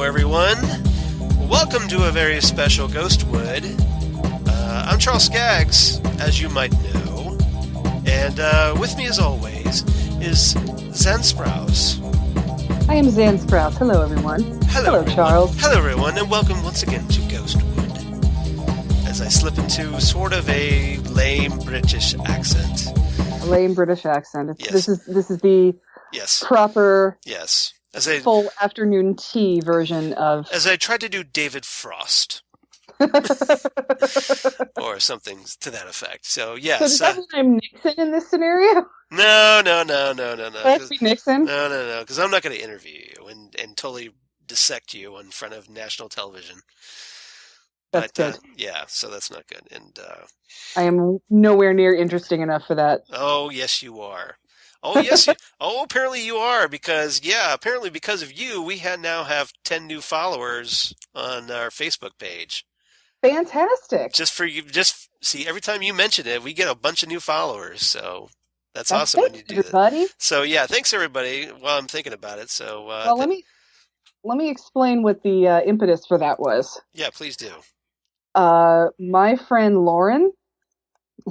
everyone. Welcome to a very special Ghostwood. I'm Charles Skaggs, as you might know, and with me, as always, is Zan Sprouse. I am Zan Sprouse. Hello, everyone. Hello, everyone. Charles. Hello, everyone, and welcome once again to Ghostwood. As I slip into sort of a lame British accent. A lame British accent. Yes. This is the proper full afternoon tea version of... As I tried to do David Frost. Or something to that effect. So, yes. So does that mean I'm Nixon in this scenario? No. Let's be Nixon? No, because I'm not going to interview you and totally dissect you in front of national television. That's good. So that's not good. And I am nowhere near interesting enough for that. Oh, yes, you are. Oh, yes. Apparently you are, because of you, we now have 10 new followers on our Facebook page. Fantastic. See, every time you mention it, we get a bunch of new followers, so that's awesome when you do everybody. that. So, yeah, thanks, everybody, while I'm thinking about it. So, let me explain what the impetus for that was. Yeah, please do. My friend Lauren,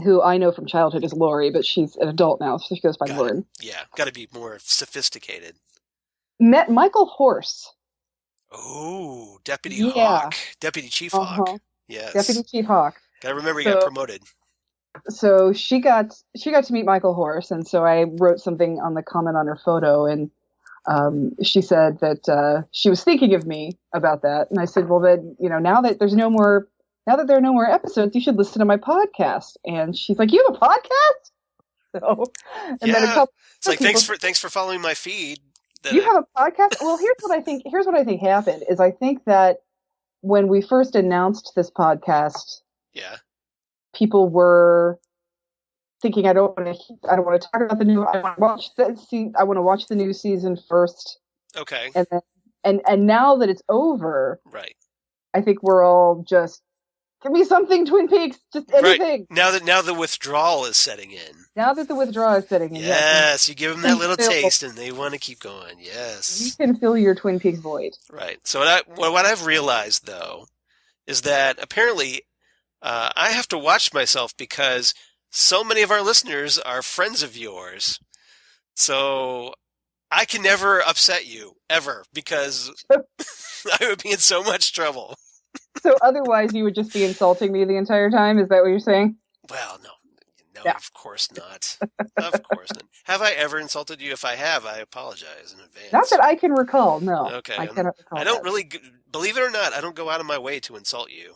who I know from childhood as Lori, but she's an adult now, so she goes by Lauren. Yeah, got to be more sophisticated. Met Michael Horse. Oh, Deputy Hawk. Deputy Chief Hawk. Yes. Deputy Chief Hawk. Gotta remember he got promoted. So she got to meet Michael Horse, and so I wrote something on the comment on her photo, and she said that she was thinking of me about that, and I said, well, then, now that there are no more episodes, you should listen to my podcast. And she's like, you have a podcast? So, and then a couple. It's like, thanks for following my feed. You have a podcast? Well, here's what I think happened is I think that when we first announced this podcast, people were thinking, I don't want to talk about the new. I want to watch the new season first. Okay. And now that it's over, right? I think we're all just give me something, Twin Peaks, just anything. Right. Now the withdrawal is setting in. Yes, you give them that little taste, and they want to keep going. Yes. You can fill your Twin Peaks void. Right. So what I've realized, though, is that apparently I have to watch myself because so many of our listeners are friends of yours. So I can never upset you, ever, because I would be in so much trouble. So otherwise you would just be insulting me the entire time? Is that what you're saying? Well, no, of course not. Of course not. Have I ever insulted you? If I have, I apologize in advance. Not that I can recall, no. Okay. I cannot recall. I don't really, believe it or not, I don't go out of my way to insult you.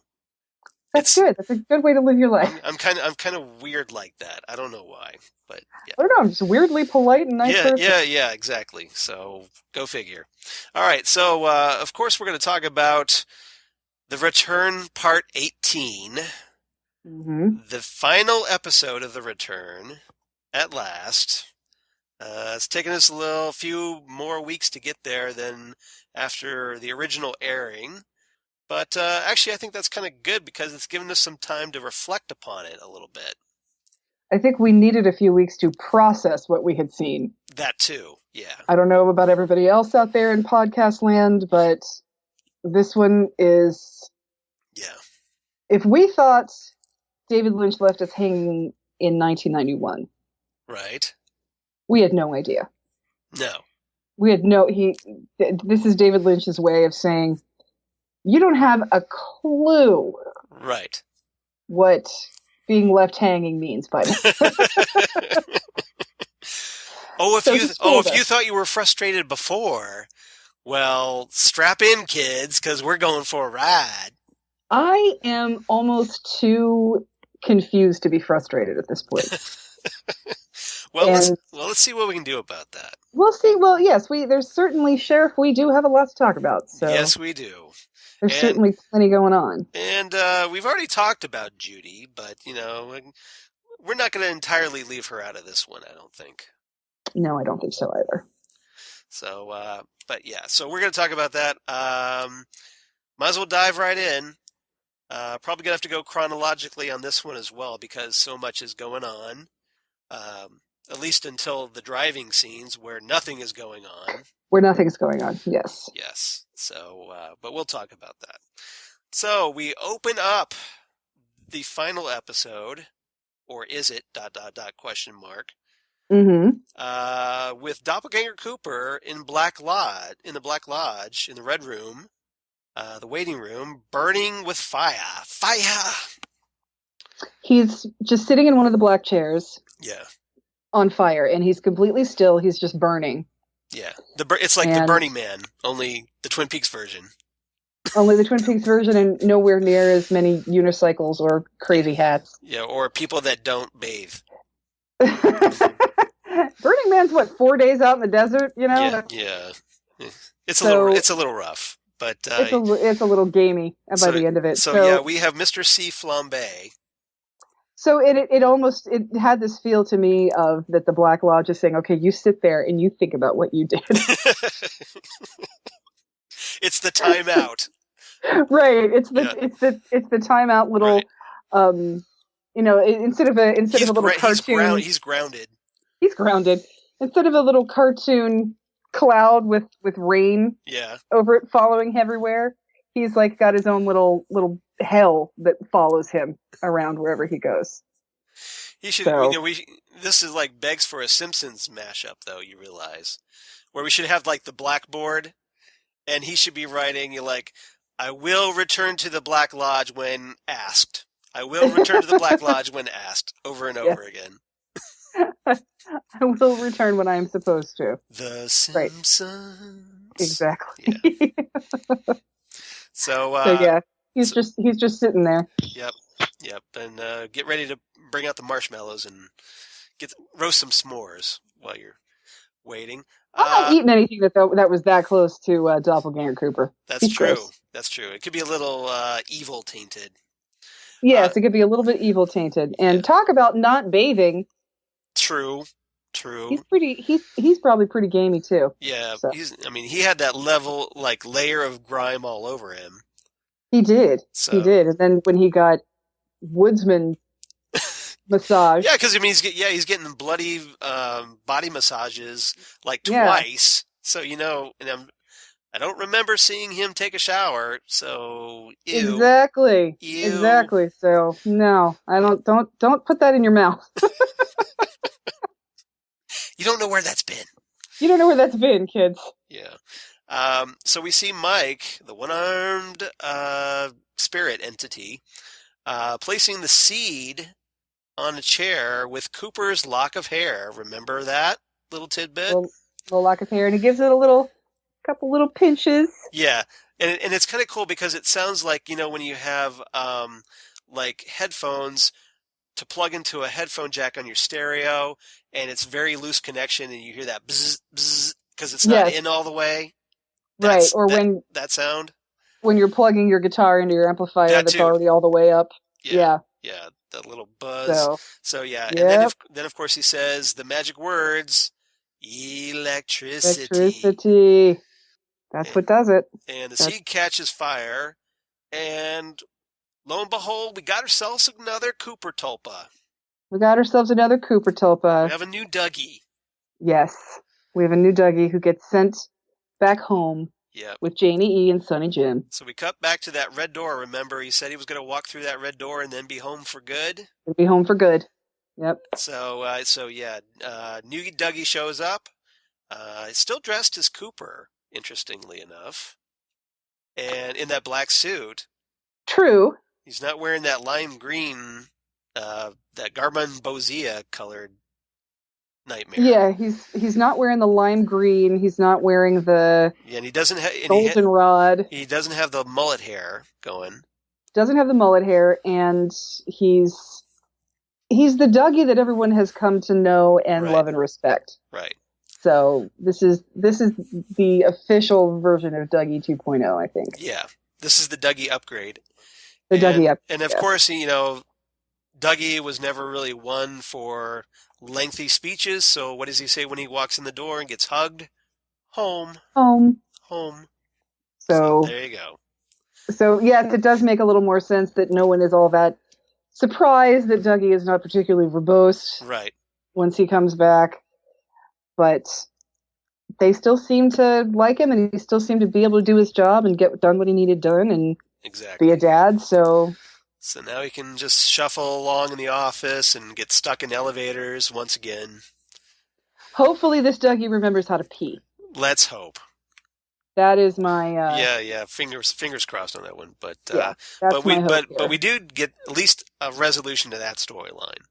That's good. That's a good way to live your life. I'm kind of weird like that. I don't know why, but yeah. I don't know. I'm just weirdly polite and nice person. Yeah, exactly. So go figure. All right. So of course we're going to talk about The Return Part 18. Mm-hmm. The final episode of The Return, at last. It's taken us a few more weeks to get there than after the original airing. But actually, I think that's kind of good because it's given us some time to reflect upon it a little bit. I think we needed a few weeks to process what we had seen. That too, yeah. I don't know about everybody else out there in podcast land, but this one is... Yeah. If we thought David Lynch left us hanging in 1991... Right. We had no idea. No. We had this is David Lynch's way of saying... You don't have a clue, right? What being left hanging means by that. If you thought you were frustrated before, well, strap in, kids, because we're going for a ride. I am almost too confused to be frustrated at this point. Let's see what we can do about that. We'll see. Well, yes, there's certainly, Sheriff, we do have a lot to talk about. So. Yes, we do. There's certainly plenty going on. And we've already talked about Judy, but, we're not going to entirely leave her out of this one, I don't think. No, I don't think so either. So, so we're going to talk about that. Might as well dive right in. Probably going to have to go chronologically on this one as well because so much is going on. At least until the driving scenes where nothing is going on. Where nothing's going on, yes. Yes. So, but we'll talk about that. So we open up the final episode, or is it, ... question mark, Mm-hmm. with Doppelganger Cooper in Black Lodge, in the Black Lodge, in the Red Room, the waiting room, burning with fire. Fire! He's just sitting in one of the black chairs. Yeah. On fire, and he's completely still. He's just burning. Yeah. It's like the Burning Man, only the Twin Peaks version. Only the Twin Peaks version, and nowhere near as many unicycles or crazy hats. Yeah, or people that don't bathe. Burning Man's 4 days out in the desert, Yeah. It's a little rough, but it's a little gamey by the end of it. So yeah, we have Mr. C. Flambe. So it almost had this feel to me of that the Black Lodge is saying, okay, you sit there and you think about what you did. It's the timeout. Right. It's the timeout little right. Instead of a little cartoon. He's grounded. He's grounded. Instead of a little cartoon cloud with rain over it following him everywhere, he's like got his own little hell that follows him around wherever he goes. He should, this is like begs for a Simpsons mashup, though, you realize, where we should have like the blackboard, and he should be writing I will return to the Black Lodge when asked. I will return to the Black Lodge when asked, over and over again. I will return when I am supposed to. The Simpsons. Right. Exactly. Yeah. So he's just sitting there. Yep. And get ready to bring out the marshmallows and roast some s'mores while you're waiting. I'm not eating anything that was that close to Doppelganger Cooper. That's true. Gross. That's true. It could be a little evil tainted. Yes, it could be a little bit evil tainted. And talk about not bathing. True. He's probably pretty gamey too. Yeah, so. He had that layer of grime all over him. He did. He did. And then when he got woodsman massage. Yeah, because he's getting bloody body massages twice. So and I don't remember seeing him take a shower. So ew. Exactly. Ew. Exactly. So no, I don't put that in your mouth. You don't know where that's been. You don't know where that's been, kids. Yeah. So we see Mike, the one-armed spirit entity, placing the seed on a chair with Cooper's lock of hair. Remember that little tidbit? Little lock of hair, and he gives it couple little pinches. Yeah, and it's kind of cool because it sounds like when you have headphones to plug into a headphone jack on your stereo, and it's very loose connection, and you hear that bzz bzz because it's not in all the way. Right, or when that sound when you're plugging your guitar into your amplifier that's already all the way up. Yeah, that little buzz. So yeah, and then of course he says the magic words, electricity. That's what does it. And the seed catches fire, and lo and behold, we got ourselves another Cooper Tulpa. We have a new Dougie. Yes, we have a new Dougie who gets sent back home with Janie E. and Sonny Jim. So we cut back to that red door. Remember, he said he was going to walk through that red door and then be home for good? Be home for good. Yep. So new Dougie shows up. Still dressed as Cooper, interestingly enough. And in that black suit. True. He's not wearing that lime green, that Garmonbozia colored nightmare. Yeah, he's not wearing the lime green. He's not wearing the and he doesn't have goldenrod. He doesn't have the mullet hair going. Doesn't have the mullet hair, and he's the Dougie that everyone has come to know and love and respect. Right. So this is the official version of Dougie 2.0, I think. Yeah, this is the Dougie upgrade. Dougie upgrade. And of course, Dougie was never really one for lengthy speeches. So what does he say when he walks in the door and gets hugged? Home. So there you go. So yes, it does make a little more sense that no one is all that surprised that Dougie is not particularly verbose. Right. Once he comes back. But they still seem to like him, and he still seemed to be able to do his job and get done what he needed done and be Exactly. a dad. So So now he can just shuffle along in the office and get stuck in elevators once again. hopefully this Dougie remembers how to pee. Let's hope. That is my Yeah. Fingers crossed on that one. yeah, that's my hope But here. we do get at least a resolution to that storyline.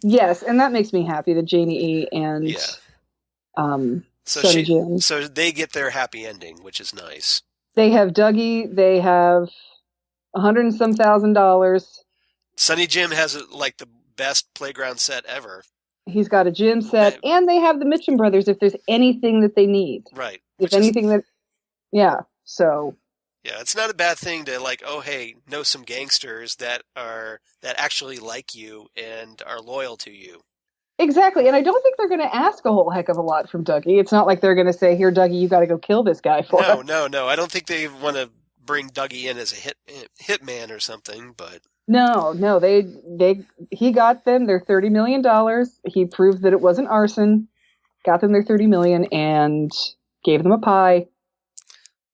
Yes, and that makes me happy that Janie E and Yeah. So Sonny Jim. so they get their happy ending, which is nice. They have Dougie. They have $100 and some $1,000. Sonny Jim has like the best playground set ever. He's got a gym set, and they have the Mitchum brothers if there's anything that they need. Right. If anything that, yeah. So. Yeah, it's not a bad thing to like, oh hey, know some gangsters that actually like you and are loyal to you. Exactly, and I don't think they're going to ask a whole heck of a lot from Dougie. It's not like they're going to say, "Here, Dougie, you got to go kill this guy for us." No. I don't think they want to bring Dougie in as a hitman or something, but no, he got them their $30 million. He proved that it wasn't arson, got them their $30 million, and gave them a pie.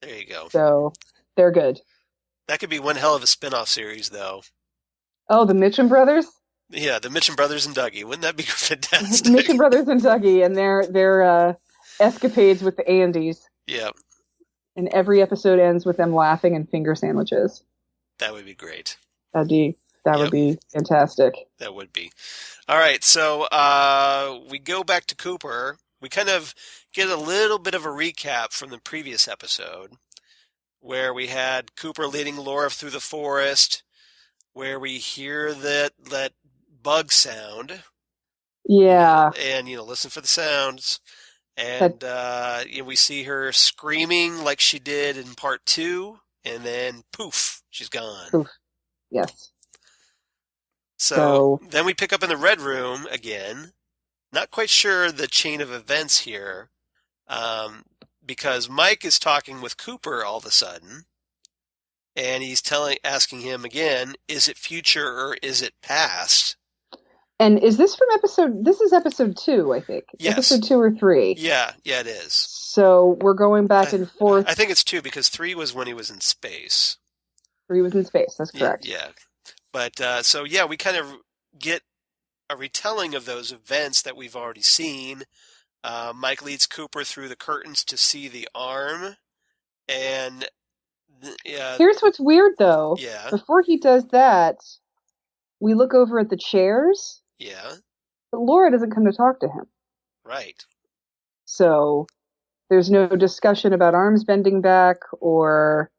There you go. So they're good. That could be one hell of a spin-off series, though. Oh, the Mitchum brothers. Yeah, the Mitchum brothers and Dougie. Wouldn't that be fantastic? Mitchum brothers and Dougie and their escapades with the Andys. Yeah. And every episode ends with them laughing and finger sandwiches. That would be great. That would be fantastic. That would be. All right, so we go back to Cooper. We kind of get a little bit of a recap from the previous episode, where we had Cooper leading Laura through the forest, where we hear that bug sound. Yeah. And, listen for the sounds. And we see her screaming like she did in part 2, and then poof, she's gone. Poof. Yes. So then we pick up in the Red Room again. Not quite sure the chain of events here, because Mike is talking with Cooper all of a sudden, and he's asking him again, is it future or is it past? And is this from this is episode 2, I think. Yes. Episode 2 or 3. Yeah, it is. So we're going back and forth. I think it's 2 because 3 was when he was in space. 3 was in space, that's correct. Yeah. But, we kind of get a retelling of those events that we've already seen. Mike leads Cooper through the curtains to see the arm, and here's what's weird, though. Yeah. Before he does that, we look over at the chairs. Yeah. But Laura doesn't come to talk to him. Right. So there's no discussion about arms bending back or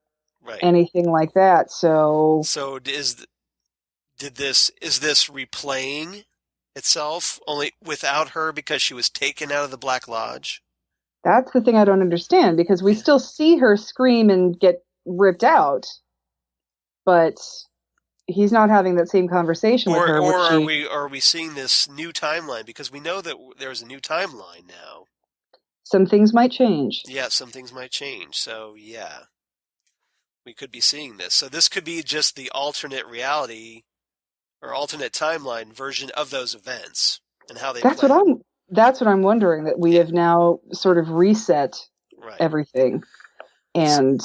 anything like that. So is this replaying itself only without her because she was taken out of the Black Lodge? That's the thing I don't understand, because we still see her scream and get ripped out, but he's not having that same conversation with her. Or are we seeing this new timeline? Because we know that there's a new timeline now. Some things might change. Yeah, some things might change. So, yeah. We could be seeing this. So this could be just the alternate reality or alternate timeline version of those events and how they That's what I'm wondering, that we have now sort of reset everything. And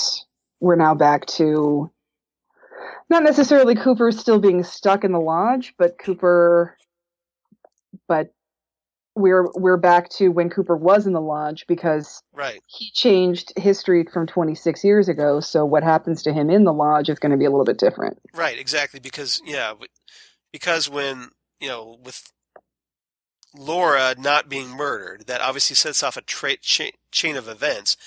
we're now back to not necessarily Cooper still being stuck in the lodge, but we're back to when Cooper was in the lodge, because he changed history from 26 years ago. So what happens to him in the lodge is going to be a little bit different. Right, exactly. Because when, with Laura not being murdered, that obviously sets off a chain of events.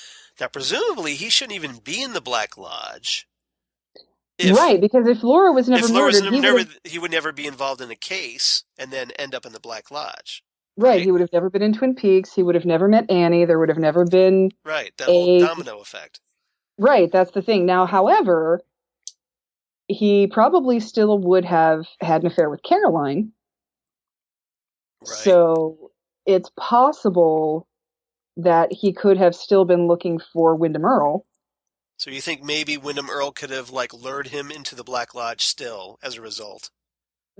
Now, presumably, he shouldn't even be in the Black Lodge. Because if Laura was never murdered, he would never be involved in a case and then end up in the Black Lodge. Right, he would have never been in Twin Peaks. He would have never met Annie. There would have never been that whole domino effect. Right, that's the thing. Now, however, he probably still would have had an affair with Caroline. Right. So it's possible that he could have still been looking for Wyndham Earle. So you think maybe Wyndham Earle could have lured him into the Black Lodge still as a result?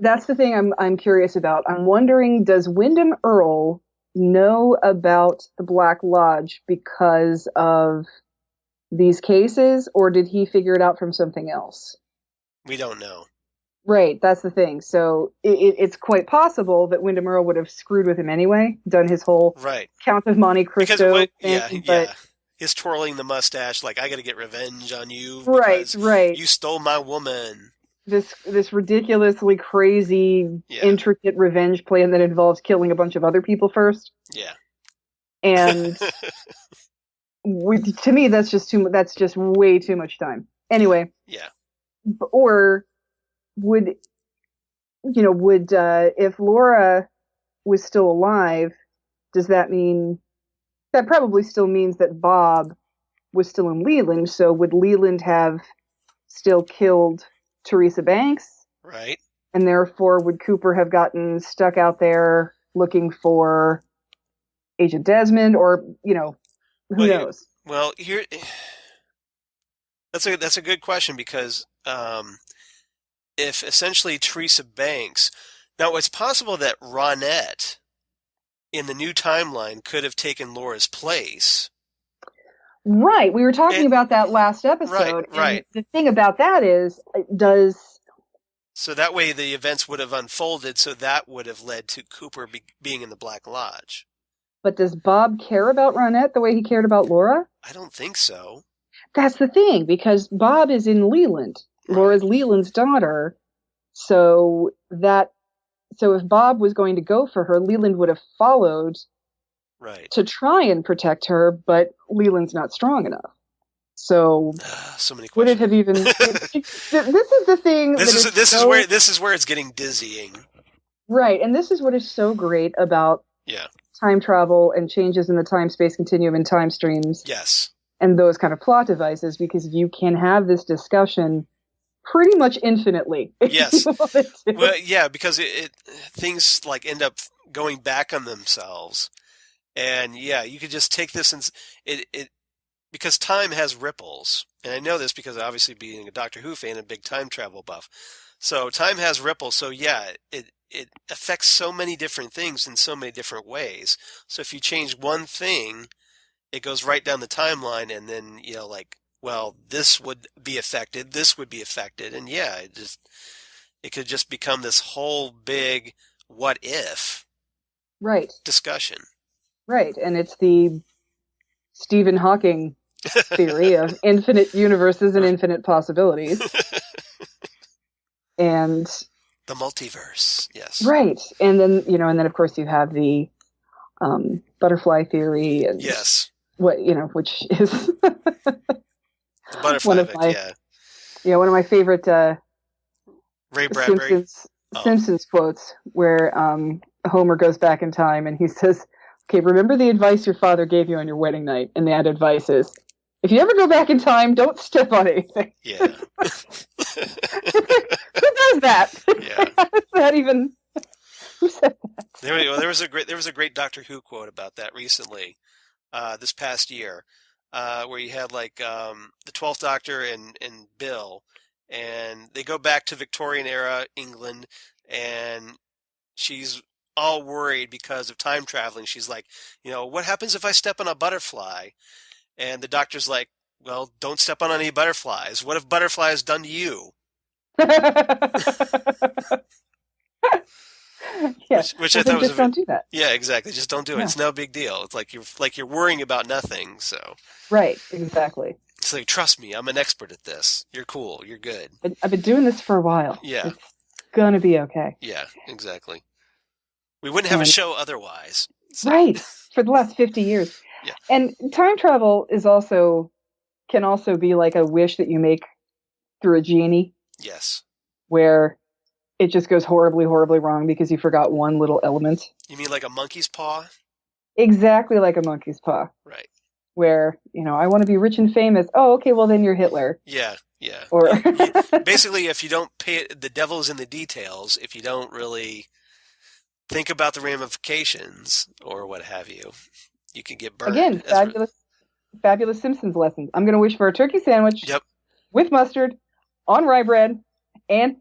That's the thing I'm curious about. I'm wondering, does Wyndham Earle know about the Black Lodge because of these cases, or did he figure it out from something else? We don't know. Right, that's the thing. So it's quite possible that Wyndham Earle would have screwed with him anyway, done his whole Right. Count of Monte Cristo thing. But his twirling the mustache, like, I got to get revenge on you right, because you stole my woman. This ridiculously crazy, intricate revenge plan that involves killing a bunch of other people first. Yeah. And to me, that's just way too much time. Anyway. Yeah. Or would if Laura was still alive, does that mean that probably still means that Bob was still in Leland? So would Leland have still killed Teresa Banks? Right. And therefore, would Cooper have gotten stuck out there looking for Agent Desmond, or who knows? Well, here, that's a good question, because if essentially Teresa Banks, now it's possible that Ronette in the new timeline could have taken Laura's place. Right. We were talking about that last episode. Right. And the thing about that is, so that way the events would have unfolded, so that would have led to Cooper being in the Black Lodge. But does Bob care about Ronette the way he cared about Laura? I don't think so. That's the thing, because Bob is in Leland. Right. Laura's Leland's daughter. So if Bob was going to go for her, Leland would have followed to try and protect her, but Leland's not strong enough. So many questions. Would it have even? This is the thing. This is where it's getting dizzying. Right, and this is what is so great about time travel and changes in the time-space continuum and time streams. Yes. And those kind of plot devices, because you can have this discussion pretty much infinitely. Yes. Well, yeah, because things like end up going back on themselves, and you could just take this and because time has ripples, and I know this because obviously being a Doctor Who fan and a big time travel buff. So time has ripples. So it affects so many different things in so many different ways. So if you change one thing, it goes right down the timeline, and then this would be affected, this would be affected, and it could just become this whole big what if discussion. Right, and it's the Stephen Hawking theory of infinite universes and infinite possibilities. And the multiverse, yes. Right. And then of course you have the butterfly theory, and which is the butterfly one of my favorite Ray Bradbury Simpsons quotes, where Homer goes back in time and he says, "Okay, remember the advice your father gave you on your wedding night?" And that advice is, if you ever go back in time, don't step on anything. Yeah. Who does that? Yeah. How is that even? Who said that? There was a great Doctor Who quote about that recently, this past year, where you had the 12th Doctor and Bill, and they go back to Victorian era England, and she's all worried because of time traveling. She's like, what happens if I step on a butterfly? And the Doctor's like, well, don't step on any butterflies. What if butterflies done to you? Which I thought was don't do that. Yeah, exactly. Just don't do it. It's no big deal. It's like you're worrying about nothing. So right, exactly. It's like, trust me, I'm an expert at this. You're cool. You're good. I've been doing this for a while. Yeah, it's gonna be okay. Yeah, exactly. We wouldn't have a show otherwise. So. Right, for the last 50 years. Yeah. And time travel can also be like a wish that you make through a genie. Yes. Where it just goes horribly, horribly wrong because you forgot one little element. You mean like a monkey's paw? Exactly like a monkey's paw. Right. Where, I want to be rich and famous. Oh, okay, well then you're Hitler. Yeah, yeah. Or basically, if you don't the devil's in the details, if you don't really think about the ramifications or what have you, you can get burned. Again, fabulous Simpsons lessons. I'm going to wish for a turkey sandwich with mustard on rye bread and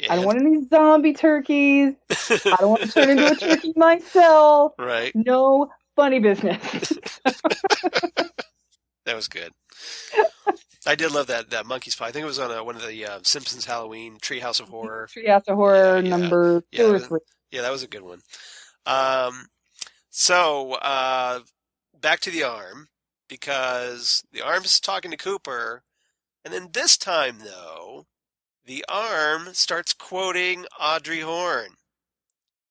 I don't want any zombie turkeys. I don't want to turn into a turkey myself. Right. No funny business. That was good. I did love that monkey's paw. I think it was on one of the Simpsons Halloween Treehouse of Horror. Treehouse of Horror number 2 or 3. Yeah, that was a good one. So back to the arm, because the arm's talking to Cooper, and then this time, though, the arm starts quoting Audrey Horne.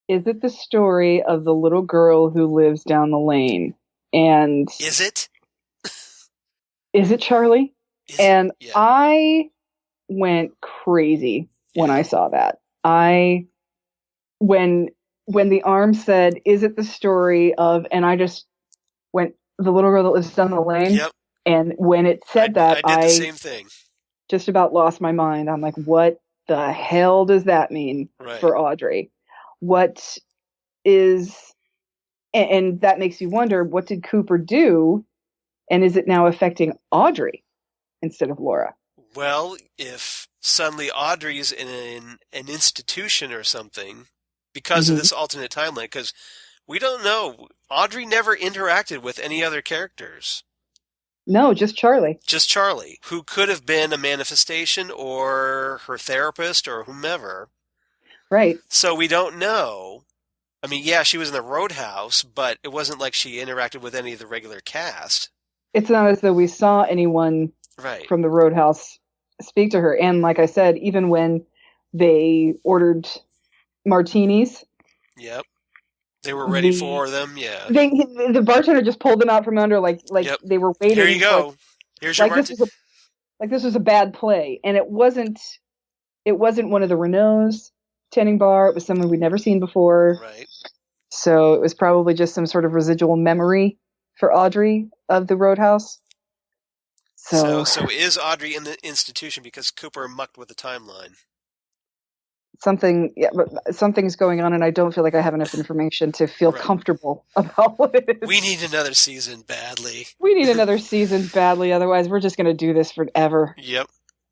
Is it the story of the little girl who lives down the lane? And is it? Is it Charlie? I went crazy when I saw that. When the arm said, "Is it the story of?" and I just went, "The little girl that lives down the lane." Yep. And when it said that, I did the same thing. Just about lost my mind. I'm like, what the hell does that mean for Audrey? What is, and that makes you wonder, what did Cooper do? And is it now affecting Audrey instead of Laura? Well, if suddenly Audrey's in an institution or something because of this alternate timeline, because we don't know. Audrey never interacted with any other characters. No, just Charlie. Just Charlie, who could have been a manifestation or her therapist or whomever. Right. So we don't know. I mean, yeah, she was in the Roadhouse, but it wasn't like she interacted with any of the regular cast. It's not as though we saw anyone from the Roadhouse speak to her. And like I said, even when they ordered martinis. Yep. They were ready for them, yeah. The bartender just pulled them out from under like they were waiting. Here you go. Here's your martini. This was a bad play. And it wasn't one of the Renaults tending bar. It was someone we'd never seen before. Right. So it was probably just some sort of residual memory for Audrey of the Roadhouse. So is Audrey in the institution because Cooper mucked with the timeline? Something's going on, and I don't feel like I have enough information to feel comfortable about what it is. We need another season badly. Otherwise we're just going to do this forever. Yep.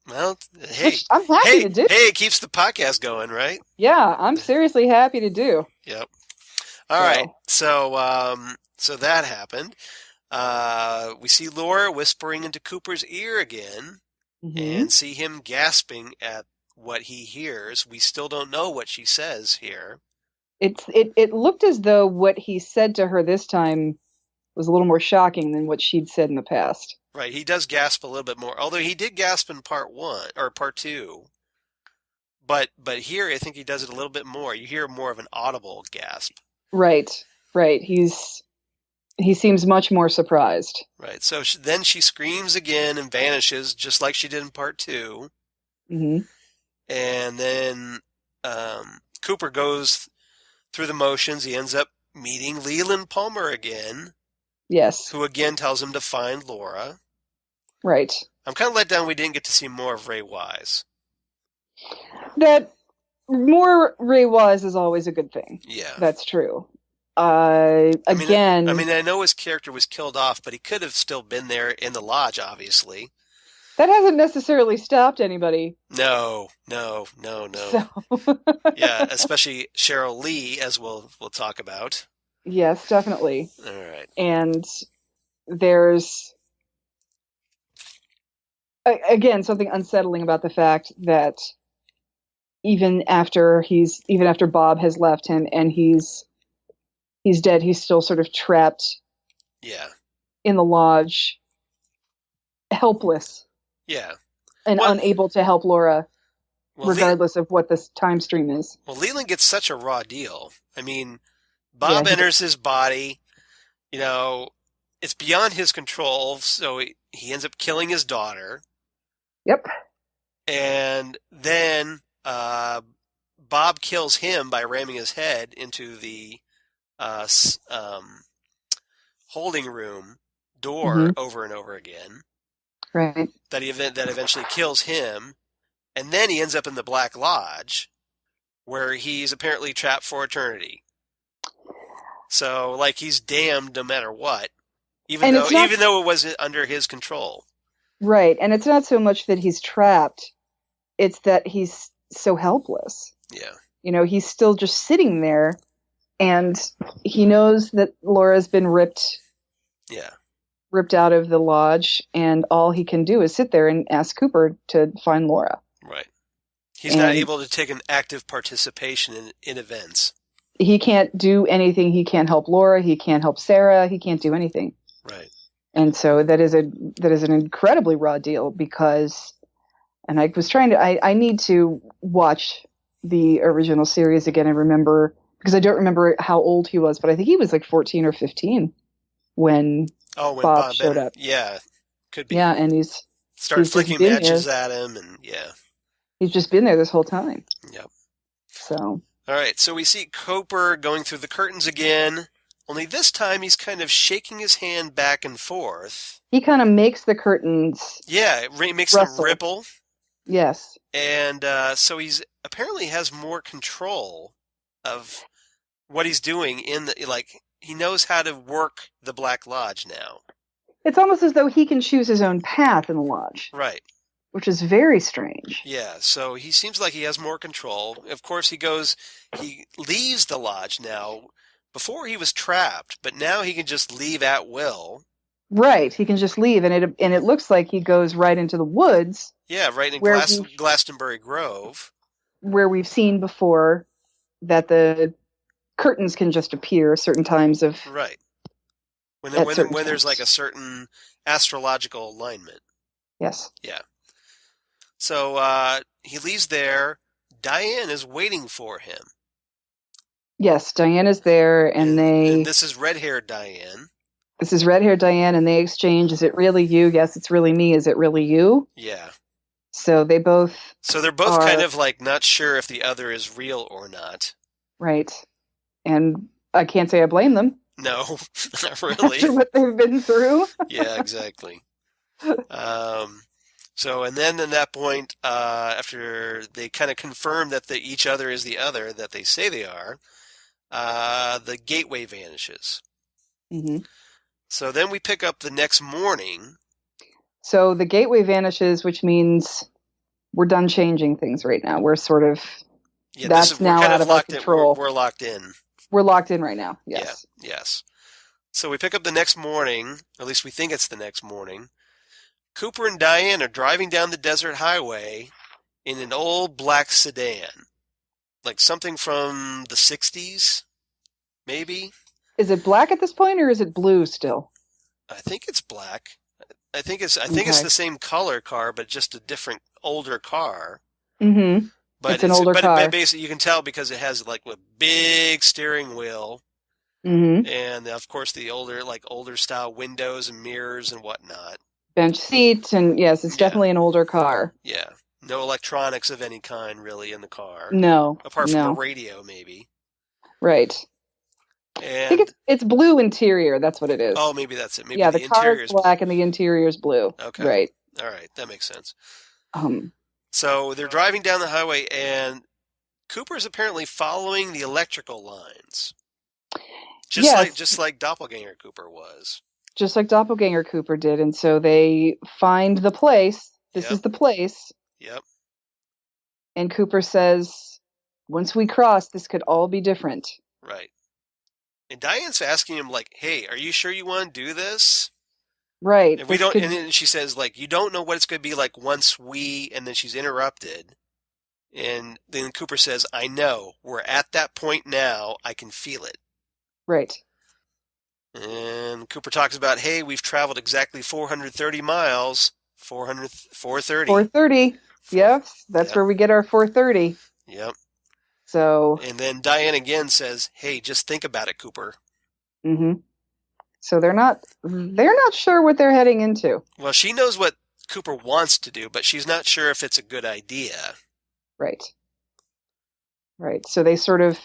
Well, hey, I'm happy to do. Hey, it keeps the podcast going, right? Yeah, I'm seriously happy to do. Yep. All right. So that happened. We see Laura whispering into Cooper's ear again, and see him gasping at what he hears. We still don't know what she says here. It looked as though what he said to her this time was a little more shocking than what she'd said in the past. Right, he does gasp a little bit more, although he did gasp in part 2. But here I think he does it a little bit more. You hear more of an audible gasp. Right. He seems much more surprised. Right. So then she screams again and vanishes, just like she did in part 2. Mm-hmm. And then Cooper goes through the motions. He ends up meeting Leland Palmer again. Yes. Who again tells him to find Laura. Right. I'm kind of let down we didn't get to see more of Ray Wise. That more Ray Wise is always a good thing. Yeah. That's true. I know his character was killed off, but he could have still been there in the lodge, obviously. That hasn't necessarily stopped anybody. No. So. Yeah, especially Sheryl Lee, as we'll talk about. Yes, definitely. All right. And there's again something unsettling about the fact that even after Bob has left him and he's dead, he's still sort of trapped. Yeah. In the lodge, helpless. Yeah. And unable to help Laura, regardless of what this time stream is. Well, Leland gets such a raw deal. I mean, Bob enters his body. You know, it's beyond his control, so he ends up killing his daughter. Yep. And then Bob kills him by ramming his head into the holding room door over and over again. Right. That eventually kills him, and then he ends up in the Black Lodge, where he's apparently trapped for eternity. So, like, he's damned no matter what, even though it wasn't under his control. Right, and it's not so much that he's trapped; it's that he's so helpless. Yeah. You know, he's still just sitting there, and he knows that Laura's been ripped out of the lodge, and all he can do is sit there and ask Cooper to find Laura. Right. He's not able to take an active participation in events. He can't do anything. He can't help Laura. He can't help Sarah. He can't do anything. Right. And so that is an incredibly raw deal because, and I was trying to, I need to watch the original series again and remember, because I don't remember how old he was, but I think he was like 14 or 15 when Bob showed up. Yeah, could be. Yeah, and he's flicking matches at him, and he's just been there this whole time. Yep. So. All right, so we see Cooper going through the curtains again, only this time he's kind of shaking his hand back and forth. He kind of makes the curtains. Yeah, it makes them ripple. Yes. And so he's apparently has more control of what he's doing he knows how to work the Black Lodge now. It's almost as though he can choose his own path in the lodge. Right. Which is very strange. Yeah, so he seems like he has more control. Of course, he leaves the lodge now. Before he was trapped, but now he can just leave at will. Right, he can just leave, and it looks like he goes right into the woods. Yeah, right in Glastonbury Grove. Where we've seen before that the curtains can just appear certain times of... Right. When there's like a certain astrological alignment. Yes. Yeah. So he leaves there. Diane is waiting for him. Yes, Diane is there, and this is red-haired Diane. This is red-haired Diane, and they exchange, is it really you? Yes, it's really me. Is it really you? Yeah. So they're both kind of like not sure if the other is real or not. Right. And I can't say I blame them. No, not really. After what they've been through. Yeah, exactly. So, and then at that point, after they kind of confirm that each other is the other, that they say they are, the gateway vanishes. Mm-hmm. So then we pick up the next morning. So the gateway vanishes, which means we're done changing things right now. We're sort of, that's now out of our control. We're locked in. We're locked in right now, yes. Yeah, yes. So we pick up the next morning, or at least we think it's the next morning. Cooper and Diane are driving down the desert highway in an old black sedan. Like something from the 60s, maybe? Is it black at this point, or is it blue still? I think it's black. I think it's the same color car, but just a different, older car. Mm-hmm. But it's an older car. But basically, you can tell because it has like a big steering wheel, and of course the older style windows and mirrors and whatnot. Bench seats, and yes, it's definitely an older car. Yeah, no electronics of any kind really in the car. No, apart from a radio, maybe. Right. And I think it's blue interior. That's what it is. Oh, maybe that's it. Maybe the car is black and the interior is blue. Okay. Right. All right, that makes sense. So they're driving down the highway, and Cooper is apparently following the electrical lines, just like Doppelganger Cooper was. Just like Doppelganger Cooper did, and so they find the place. This is the place. Yep. And Cooper says, "Once we cross, this could all be different." Right. And Diane's asking him, like, "Hey, are you sure you want to do this?" Right. And and then she says, like, "You don't know what it's going to be like once we," and then she's interrupted. And then Cooper says, "I know. We're at that point now. I can feel it." Right. And Cooper talks about, "Hey, we've traveled exactly 430 miles. 430. 430. Yes, that's where we get our 430. Yep. So. And then Diane again says, "Hey, just think about it, Cooper." Mm-hmm. So they're not sure what they're heading into. Well, she knows what Cooper wants to do, but she's not sure if it's a good idea. Right. Right. So they sort of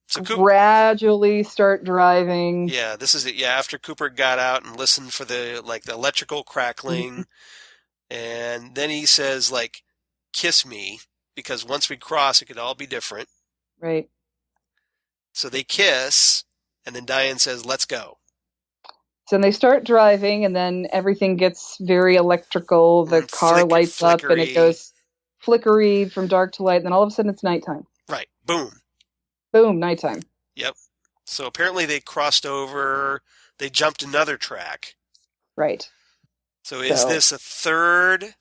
So gradually start driving. Yeah, this is it. Yeah, after Cooper got out and listened for the electrical crackling, and then he says, like, "Kiss me," because once we cross, it could all be different. Right. So they kiss, and then Diane says, "Let's go." So they start driving, and then everything gets very electrical. The car lights up, and it goes flickery from dark to light, and then all of a sudden it's nighttime. Right. Boom. Boom, nighttime. Yep. So apparently they crossed over, they jumped another track. Right. So is this a third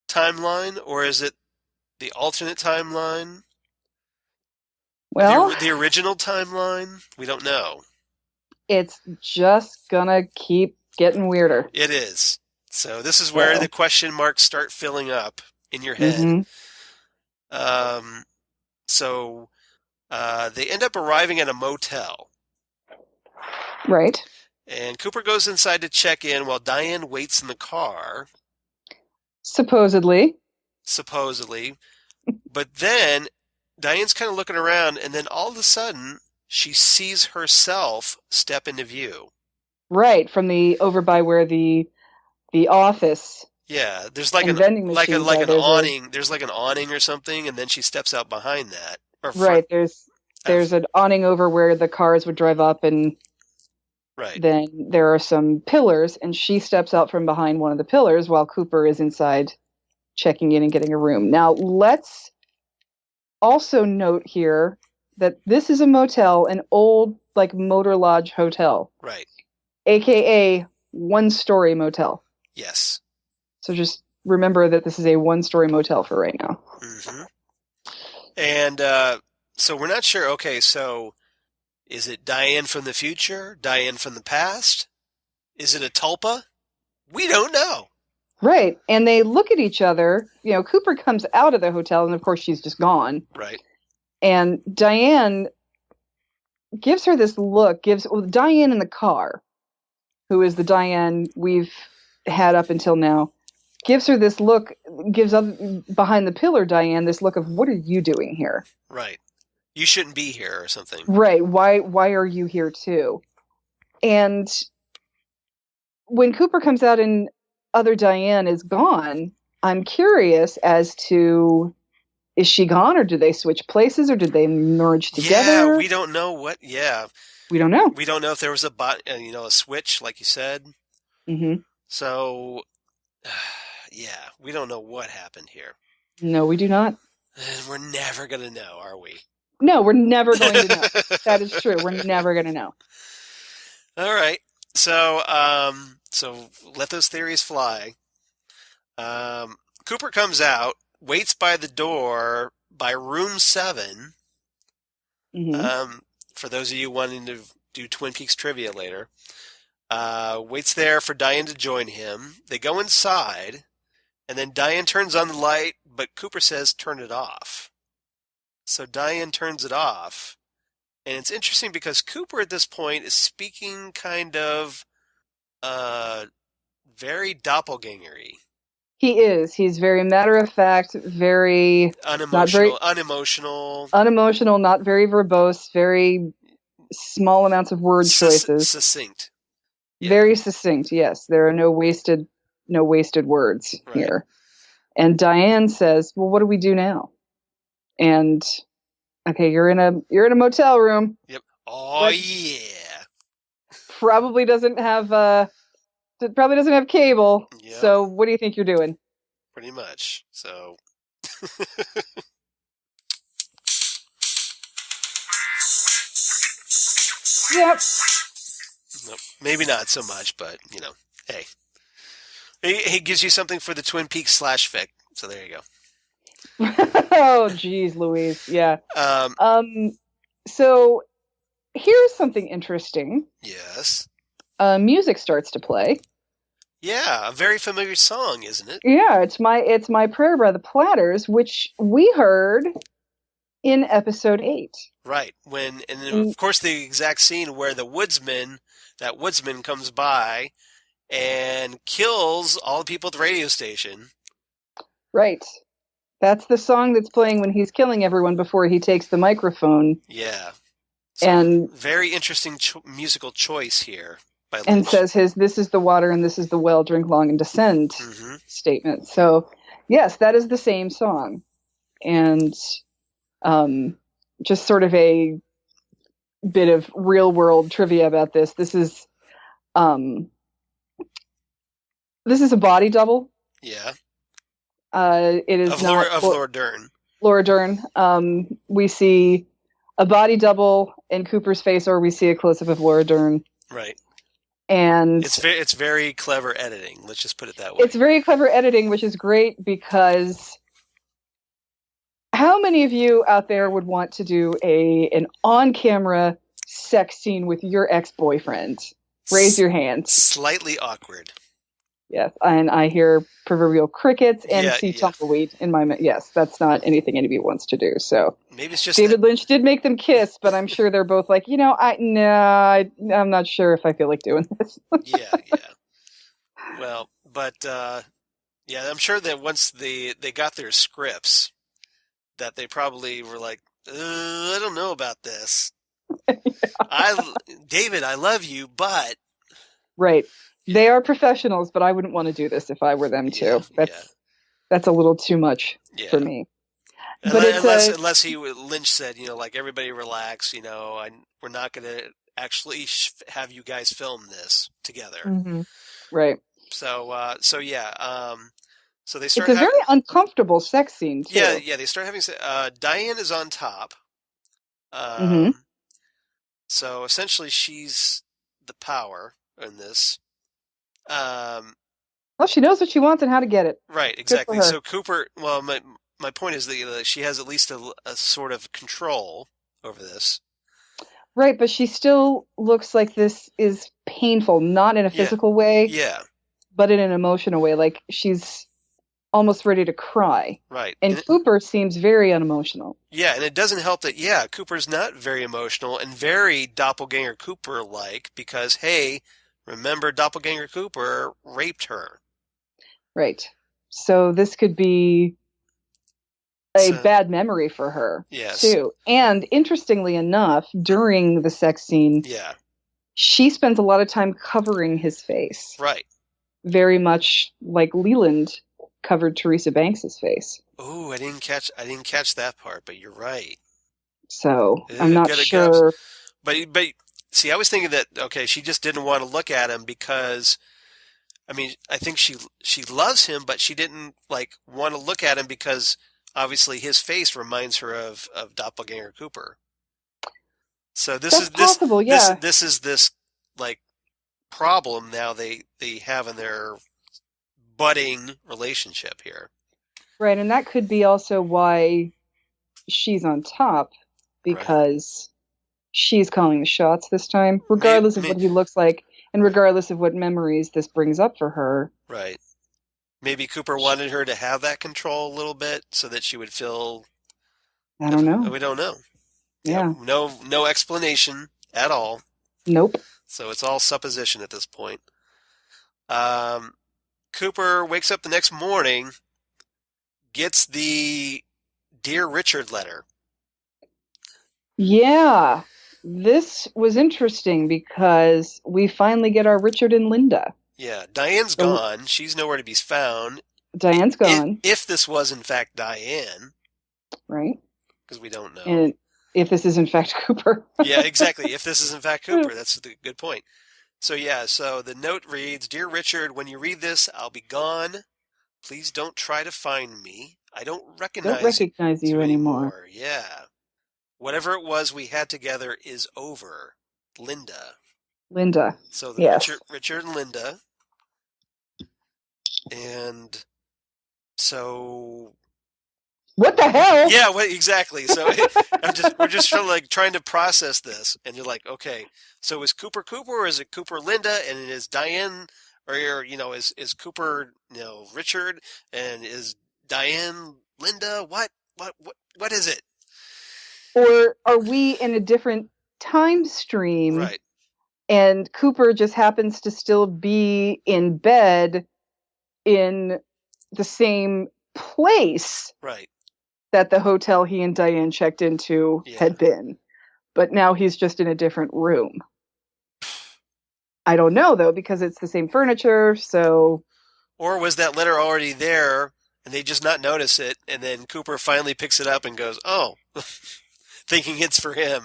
timeline, or is it the alternate timeline? Well, the original timeline? We don't know. It's just gonna keep getting weirder. It is. So this is where the question marks start filling up in your head. Mm-hmm. So they end up arriving at a motel. Right. And Cooper goes inside to check in while Diane waits in the car. Supposedly. But then Diane's kind of looking around, and then all of a sudden she sees herself step into view. Right, from over by where the office. Yeah, there's like an awning. There's like an awning or something, and then she steps out behind that. Right, there's an awning over where the cars would drive up, and then there are some pillars, and she steps out from behind one of the pillars while Cooper is inside checking in and getting a room. Now, let's also note here that this is a motel, an old like motor lodge hotel. Right. AKA one-story motel. Yes. So just remember that this is a one-story motel for right now. Mm-hmm. And so we're not sure. Okay, so is it Diane from the future? Diane from the past? Is it a tulpa? We don't know. Right. And they look at each other. You know, Cooper comes out of the hotel, and of course she's just gone. Right. And Diane gives her this look, Diane in the car, who is the Diane we've had up until now, gives her this look, gives up behind the pillar Diane this look of, what are you doing here? Right. You shouldn't be here or something. Right. Why are you here too? And when Cooper comes out and other Diane is gone, I'm curious as to, is she gone, or did they switch places, or did they merge together? Yeah, we don't know We don't know. We don't know if there was a switch, like you said. Mm-hmm. So, we don't know what happened here. No, we do not. And we're never going to know, are we? No, we're never going to know. That is true. We're never going to know. All right. So let those theories fly. Cooper comes out, waits by the door by room 7. Mm-hmm. For those of you wanting to do Twin Peaks trivia later, waits there for Diane to join him. They go inside, and then Diane turns on the light, but Cooper says, turn it off. So Diane turns it off. And it's interesting because Cooper at this point is speaking kind of very doppelganger-y. He is. He's very matter-of-fact, very... unemotional. Unemotional, not very verbose, very small amounts of word choices. Succinct. Yeah. Very succinct, yes. There are no wasted words here. And Diane says, well, what do we do now? And, okay, you're in a motel room. Yep. Oh, yeah. Probably doesn't have cable. Yep. So what do you think you're doing? Pretty much. So Yep. Nope. Maybe not so much, but hey. He gives you something for the Twin Peaks /fic. So there you go. Oh, geez, Louise. Yeah. So here's something interesting. Yes. Music starts to play. Yeah, a very familiar song, isn't it? Yeah, it's my Prayer by the Platters, which we heard in episode 8. Right. Of course the exact scene where that woodsman comes by and kills all the people at the radio station. Right. That's the song that's playing when he's killing everyone before he takes the microphone. Yeah. So and very interesting musical choice here. And says this is the water and this is the well, drink long and descend statement. So, yes, that is the same song. And just sort of a bit of real world trivia about this. This is a body double. Yeah. It is of Laura Dern. Laura Dern. We see a body double in Cooper's face, or we see a close-up of Laura Dern. Right. And it's very clever editing. Let's just put it that way. It's very clever editing, which is great because how many of you out there would want to do an on-camera sex scene with your ex-boyfriend? Raise your hand. Slightly awkward. Yes, and I hear proverbial crickets and see tumbleweed in my mind. Yes, that's not anything anybody wants to do. So maybe it's just David Lynch did make them kiss, but I'm sure they're both like, I'm not sure if I feel like doing this. Yeah. Well, but I'm sure that once they got their scripts, that they probably were like, I don't know about this. David, I love you, but right. They are professionals, but I wouldn't want to do this if I were them too. That's a little too much for me. Unless Lynch said, like, everybody relax, we're not going to actually have you guys film this together. Mm-hmm. Right. So they start. It's a very uncomfortable sex scene too. Yeah. They start having. Diane is on top. So essentially, she's the power in this. Well, she knows what she wants and how to get it. Right, exactly. So Cooper, well, my point is that she has at least a sort of control over this. Right, but she still looks like this is painful, not in a physical way. Yeah. But in an emotional way, like she's almost ready to cry. Right. And Cooper seems very unemotional. Yeah, and it doesn't help that, Cooper's not very emotional and very Doppelganger Cooper-like because, hey, remember, Doppelganger Cooper raped her. Right. So this could be a bad memory for her, too. And interestingly enough, during the sex scene, she spends a lot of time covering his face. Right. Very much like Leland covered Teresa Banks's face. Oh, I didn't catch that part, but you're right. So I'm not sure. But see, I was thinking that, okay, she just didn't want to look at him because, I think she loves him, but she didn't want to look at him because obviously his face reminds her of Doppelganger Cooper. So this is this problem now they have in their budding relationship here. Right, and that could be also why she's on top because she's calling the shots this time, regardless of what he looks like and regardless of what memories this brings up for her. Right. Maybe Cooper wanted her to have that control a little bit so that she would feel... I don't know. We don't know. Yeah. No explanation at all. Nope. So it's all supposition at this point. Cooper wakes up the next morning, gets the Dear Richard letter. Yeah. This was interesting because we finally get our Richard and Linda. Yeah, Diane's gone. She's nowhere to be found. Diane's gone. If this was in fact Diane. Right. Because we don't know. And if this is in fact Cooper. Yeah, exactly. If this is in fact Cooper, that's a good point. So the note reads, Dear Richard, when you read this, I'll be gone. Please don't try to find me. I don't recognize you anymore. Yeah. Whatever it was we had together is over. Linda. So Richard and Linda. And so... What the hell? Yeah, exactly. So we're just trying to process this. And you're like, okay, so is Cooper or is it Cooper Linda? And is Diane, or is Cooper, Richard? And is Diane Linda? What is it? Or are we in a different time stream? Right. And Cooper just happens to still be in bed in the same place. Right. That the hotel he and Diane checked into had been. But now he's just in a different room. I don't know, though, because it's the same furniture, so... Or was that letter already there, and they just not notice it, and then Cooper finally picks it up and goes, oh, thinking it's for him.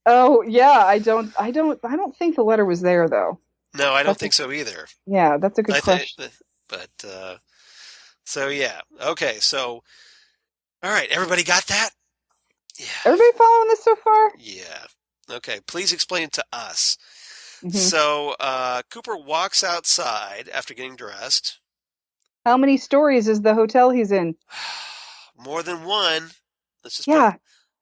Oh, yeah, I don't think the letter was there, though. No, I don't think so either. Yeah, that's a good question. So yeah. Okay. So all right. Everybody got that? Yeah. Everybody following this so far? Yeah. Okay. Please explain it to us. Mm-hmm. So Cooper walks outside after getting dressed. How many stories is the hotel he's in? More than one. Let's just Yeah,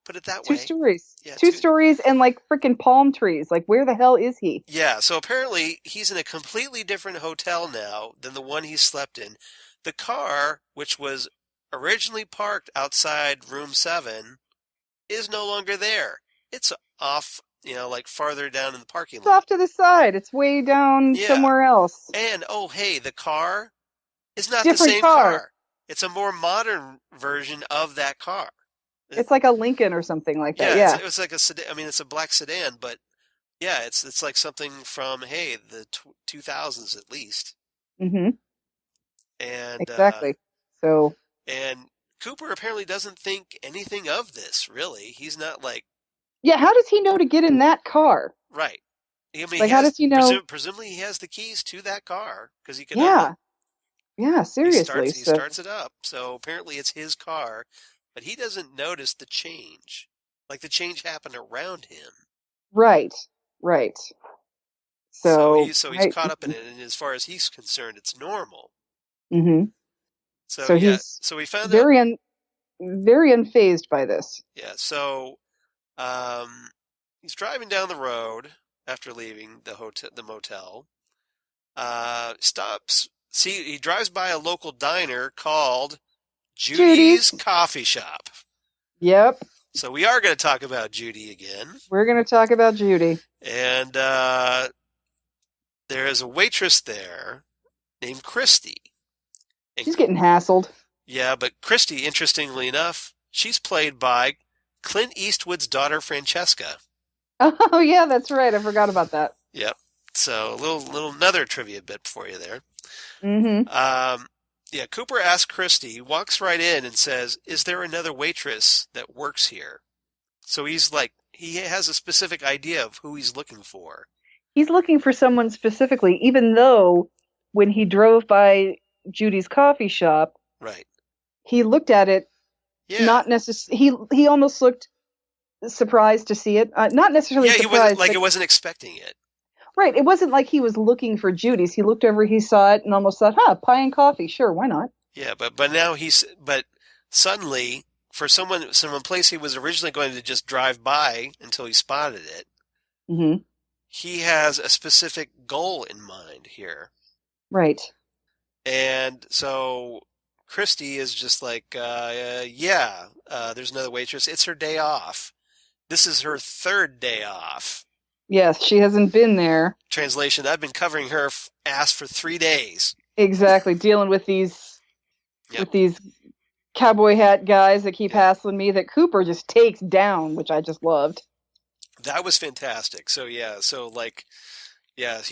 put it that 2 way. stories. Yeah, 2 stories and like freaking palm trees. Like, where the hell is he? Yeah, so apparently he's in a completely different hotel now than the one he slept in. The car, which was originally parked outside room 7, is no longer there. It's off, like farther down in the parking It's off lot. to the side. It's way down Yeah. somewhere else. And, oh, hey, the car is not the Different same car. car. It's a more modern version of that car. It's like a Lincoln or something like that. Yeah. It's like a sedan. I mean, it's a black sedan, but yeah, it's like something from, hey, the 2000s at least. Mm-hmm. And Exactly. So. And Cooper apparently doesn't think anything of this, really. He's not like, Yeah, how does he know to get in that car? right. I mean, Like, how does he know? Presumably he has the keys to that car because he can. Yeah. Yeah, seriously. He starts it up. So apparently it's his car, but he doesn't notice the change. Like the change happened around him. Right. So he's caught up in it, and as far as he's concerned, it's normal. Mm-hmm. So yeah, he's so we found very out very unfazed by this. Yeah, so he's driving down the road after leaving the motel. He drives by a local diner called Judy's Coffee Shop. Yep. So we are going to talk about Judy again. We're going to talk about Judy. And there is a waitress there named Christy. She's getting hassled. Yeah, but Christy, interestingly enough, she's played by Clint Eastwood's daughter, Francesca. Oh, yeah, that's right. I forgot about that. Yep. So a little another trivia bit for you there. Mm-hmm. Yeah, Cooper asks Christy, walks right in and says, "Is there another waitress that works here?" So he's like, he has a specific idea of who he's looking for. He's looking for someone specifically, even though when he drove by Judy's coffee shop, right, he looked at it. Yeah. Not necessarily. He almost looked surprised to see it. Not necessarily. Yeah, surprised, he wasn't like, it wasn't expecting it. Right. It wasn't like he was looking for Judy's. He looked over, he saw it, and almost thought, "Huh, pie and coffee. Sure, why not?" Yeah, but now but suddenly, for some place he was originally going to just drive by until he spotted it, mm-hmm. He has a specific goal in mind here. Right. And so Christy is just like, there's another waitress. It's her day off. This is her 3rd day off. Yes, she hasn't been there. Translation, I've been covering her ass for 3 days. Exactly, dealing with these cowboy hat guys that keep hassling me that Cooper just takes down, which I just loved. That was fantastic. So he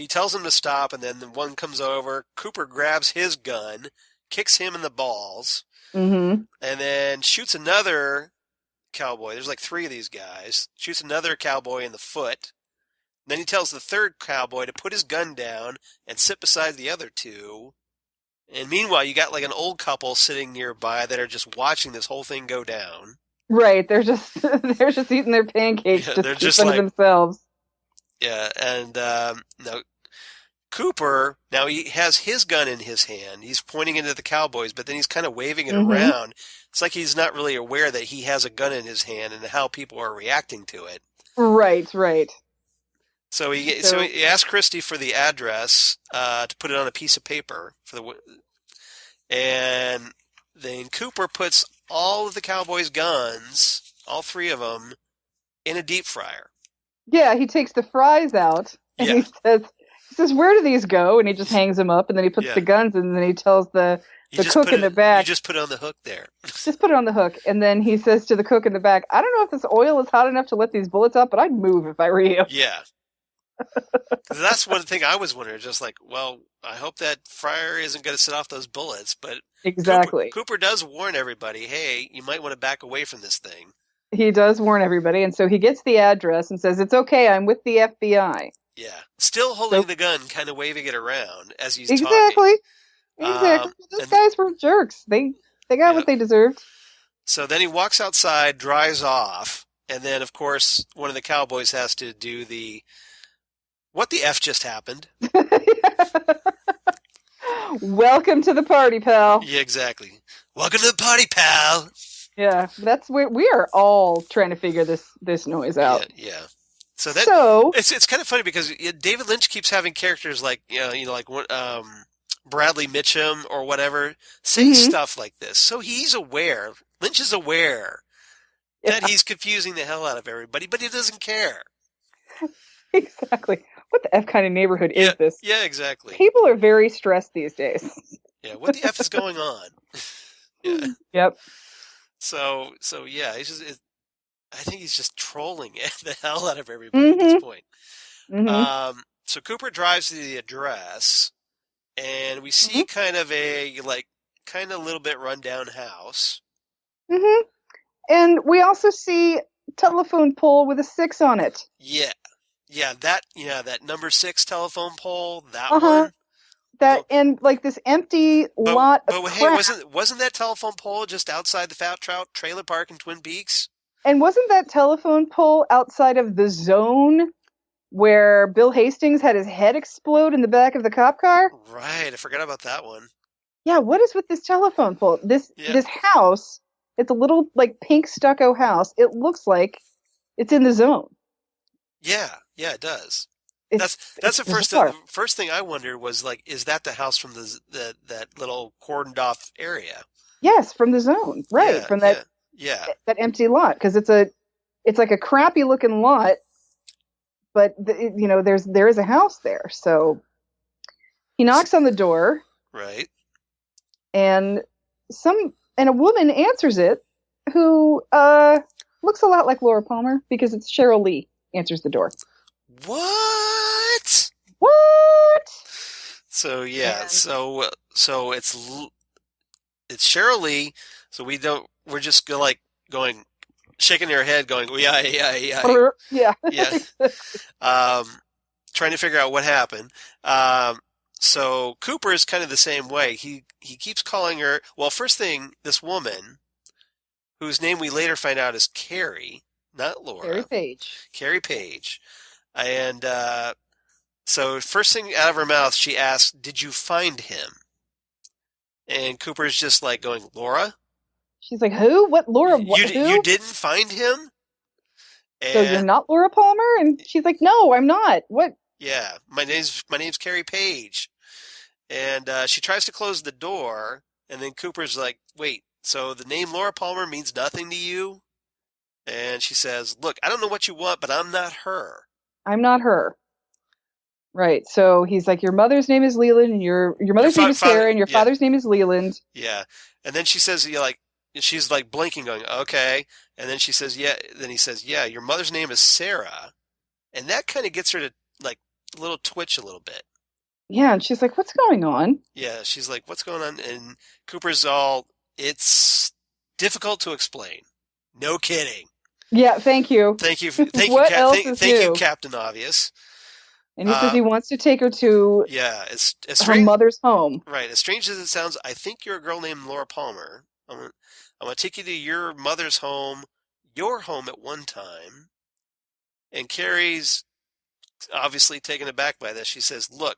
tells him to stop, and then the one comes over. Cooper grabs his gun, kicks him in the balls, mm-hmm. and then shoots another cowboy. There's like 3 of these guys. Shoots another cowboy in the foot. Then he tells the 3rd cowboy to put his gun down and sit beside the other 2. And meanwhile, you got like an old couple sitting nearby that are just watching this whole thing go down. Right, they're just eating their pancakes, they're just like themselves. Yeah, and now Cooper, he has his gun in his hand. He's pointing into the cowboys, but then he's kind of waving it mm-hmm. around. It's like he's not really aware that he has a gun in his hand and how people are reacting to it. Right. So he asked Christy for the address to put it on a piece of paper and then Cooper puts all of the cowboys' guns, all 3 of them, in a deep fryer. Yeah, he takes the fries out and he says, "Where do these go?" And he just hangs them up, and then he puts the guns in, and then he tells the cook in the back, "You just put it on the hook there." Just put it on the hook, and then he says to the cook in the back, "I don't know if this oil is hot enough to let these bullets out, but I'd move if I were you." Yeah. That's one thing I was wondering, just like, well, I hope that fryer isn't going to set off those bullets, but exactly. Cooper does warn everybody, hey, you might want to back away from this thing. He does warn everybody, and so he gets the address and says, "It's okay, I'm with the FBI." Yeah. Still holding the gun, kind of waving it around as he's talking. Exactly. Those And guys were jerks. They got yeah. what they deserved. So then he walks outside, dries off, and then of course one of the cowboys has to do the what the F just happened. Welcome to the party, pal. Yeah, exactly. Welcome to the party, pal. Yeah, that's where we are all trying to figure this noise out. Yeah. So it's kind of funny because David Lynch keeps having characters like like Bradley Mitchum or whatever say stuff like this. So he's aware. Lynch is aware that he's confusing the hell out of everybody, but he doesn't care. Exactly. What the F kind of neighborhood is this? Yeah, exactly. People are very stressed these days. Yeah, what the F is going on? Yeah. Yep. So yeah, I think he's just trolling the hell out of everybody at this point. So Cooper drives to the address, and we see kind of a little bit rundown house. And we also see telephone pole with a 6 on it. Yeah, that number 6 telephone pole. That one. And like this empty lot of But crap. hey, wasn't that telephone pole just outside the Fat Trout trailer park in Twin Peaks? And wasn't that telephone pole outside of the zone where Bill Hastings had his head explode in the back of the cop car? Right, I forgot about that one. Yeah, what is with this telephone pole? This house, it's a little like pink stucco house. It looks like it's in the zone. Yeah, it does. That's the first thing I wondered was like, is that the house from that little cordoned off area? Yes, from the zone, right? From that that empty lot, because it's like a crappy looking lot, but there is a house there. So he knocks on the door, right? And a woman answers it, who looks a lot like Laura Palmer, because it's Sheryl Lee answers the door. What? So yeah, so it's Sheryl Lee. So we're just going, shaking our head, going, yeah. Trying to figure out what happened. So Cooper is kind of the same way. He keeps calling her. Well, first thing, this woman, whose name we later find out is Carrie, not Laura. Carrie Page. And so first thing out of her mouth, she asks, "Did you find him?" And Cooper's just like going, "Laura?" She's like, "Who? What? Laura? Who? You didn't find him?" And, so you're not Laura Palmer? And she's like, "No, I'm not. What?" Yeah, my name's Carrie Page. And she tries to close the door, and then Cooper's like, "Wait, so the name Laura Palmer means nothing to you?" And she says, "Look, I don't know what you want, but I'm not her." I'm not her. Right. So he's like, "Your mother's name is Leland, and your mother's name is Sarah, and your father's name is Leland." Yeah. And then she says, she's like blinking, going, "Okay." And then she says, "Yeah." Then he says, "Yeah, your mother's name is Sarah." And that kind of gets her to like a little twitch a little bit. Yeah, and she's like, "What's going on?" Yeah, she's like, "What's going on?" And Cooper's all, "It's difficult to explain." No kidding. Yeah, thank you. Thank you, Captain Obvious. And he says he wants to take her to her mother's home. Right. As strange as it sounds, I think you're a girl named Laura Palmer. I'm going to take you to your mother's home, your home at one time. And Carrie's obviously taken aback by this. She says, "Look,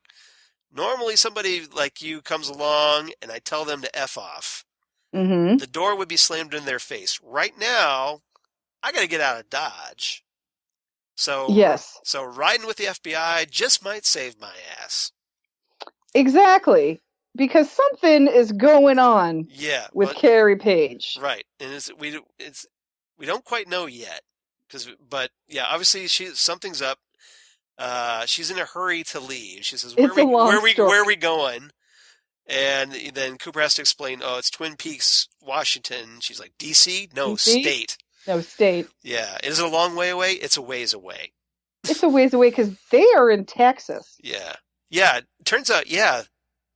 normally somebody like you comes along and I tell them to F off. The door would be slammed in their face. Right now, I got to get out of Dodge. So riding with the FBI just might save my ass." Exactly. Because something is going on with Carrie Page. Right. And we don't quite know yet. But obviously something's up. She's in a hurry to leave. She says, where are we going? And then Cooper has to explain, it's Twin Peaks, Washington. She's like, DC? No, DC? State. No, state. Yeah. Is it a long way away? It's a ways away. It's a ways away because they are in Texas. Yeah. Yeah. Turns out,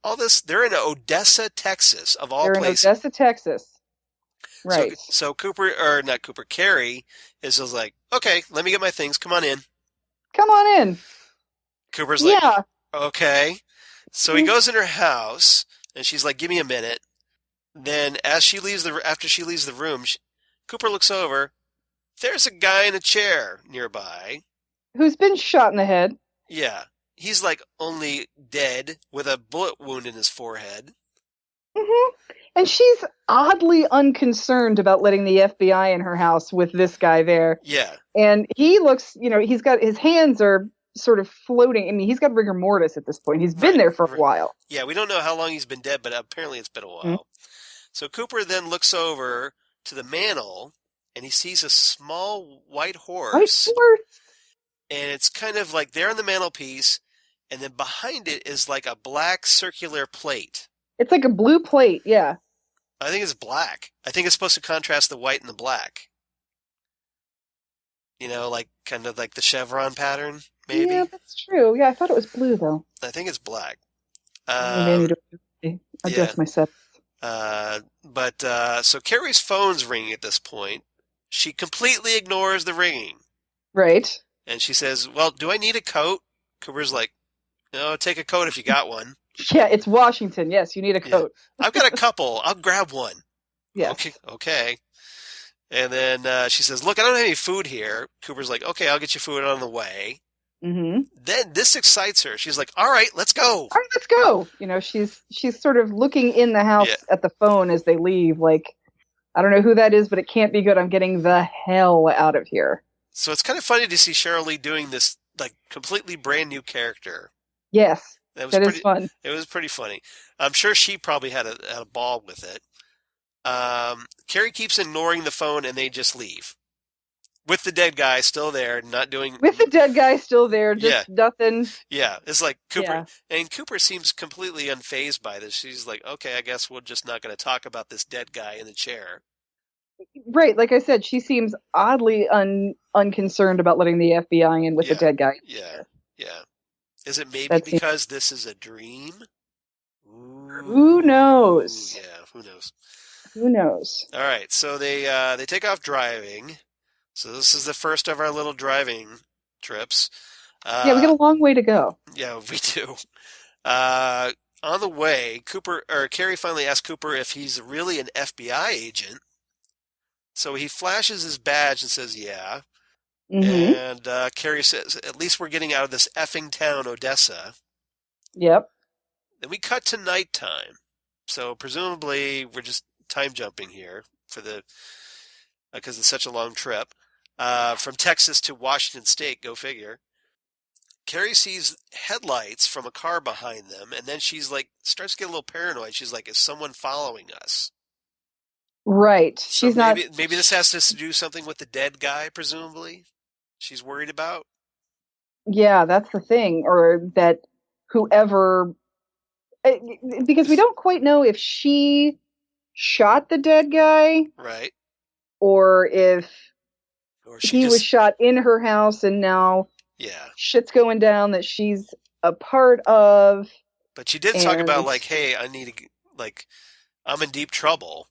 all this, they're in Odessa, Texas, of all places. They're in Odessa, Texas. Right. So Carrie is just like, "Okay, let me get my things. Come on in." Cooper's like, "Okay." So he goes in her house, And she's like, "Give me a minute." Then, after she leaves the room, Cooper looks over. There's a guy in a chair nearby. Who's been shot in the head. Yeah. He's like only dead with a bullet wound in his forehead. Mm-hmm. And she's oddly unconcerned about letting the FBI in her house with this guy there. Yeah. And he looks, he's got his hands are sort of floating. I mean, he's got rigor mortis at this point. He's been there for a while. Yeah, we don't know how long he's been dead, but apparently it's been a while. Mm-hmm. So Cooper then looks over to the mantel, and he sees a small white horse. And it's kind of like there on the mantelpiece, and then behind it is like a black circular plate. It's like a blue plate, yeah. I think it's black. I think it's supposed to contrast the white and the black. Like kind of like the chevron pattern, maybe? Yeah, that's true. Yeah, I thought it was blue, though. I think it's black. Maybe adjust my set. So Carrie's phone's ringing at this point. She completely ignores the ringing. Right. And she says, "Well, do I need a coat?" Cooper's like, "No, take a coat if you got one." Yeah, it's Washington. Yes, you need a coat. Yeah. I've got a couple. I'll grab one. Yeah. Okay. And then she says, "Look, I don't have any food here." Cooper's like, "Okay, I'll get you food on the way." Mm-hmm. Then this excites her. She's like, "All right, let's go." All right, let's go. She's sort of looking in the house at the phone as they leave. Like, I don't know who that is, but it can't be good. I'm getting the hell out of here. So it's kind of funny to see Sheryl Lee doing this like completely brand new character. Yes, that is fun. It was pretty funny. I'm sure she probably had a ball with it. Carrie keeps ignoring the phone, and they just leave with the dead guy still there, not doing. With the dead guy still there, just nothing. Yeah, it's like Cooper, and Cooper seems completely unfazed by this. She's like, "Okay, I guess we're just not going to talk about this dead guy in the chair." Right, like I said, she seems oddly unconcerned about letting the FBI in with the dead guy. Yeah. Is it maybe because this is a dream? Who knows? Yeah, who knows? Who knows? All right, so they take off driving. So this is the first of our little driving trips. We got a long way to go. Yeah, we do. On the way, Carrie finally asks Cooper if he's really an FBI agent. So he flashes his badge and says, "Yeah." Mm-hmm. And Carrie says, "At least we're getting out of this effing town, Odessa." Yep. Then we cut to nighttime. So presumably we're just time jumping here because it's such a long trip. From Texas to Washington State, go figure. Carrie sees headlights from a car behind them, and then she's like, starts to get a little paranoid. She's like, "Is someone following us?" Right. So maybe this has to do something with the dead guy, presumably. She's worried about. Yeah, that's the thing. Or that whoever, because we don't quite know if she shot the dead guy. Right. Or if he was shot in her house and now shit's going down that she's a part of. But she did talk about like, "Hey, I need to, like, I'm in deep trouble."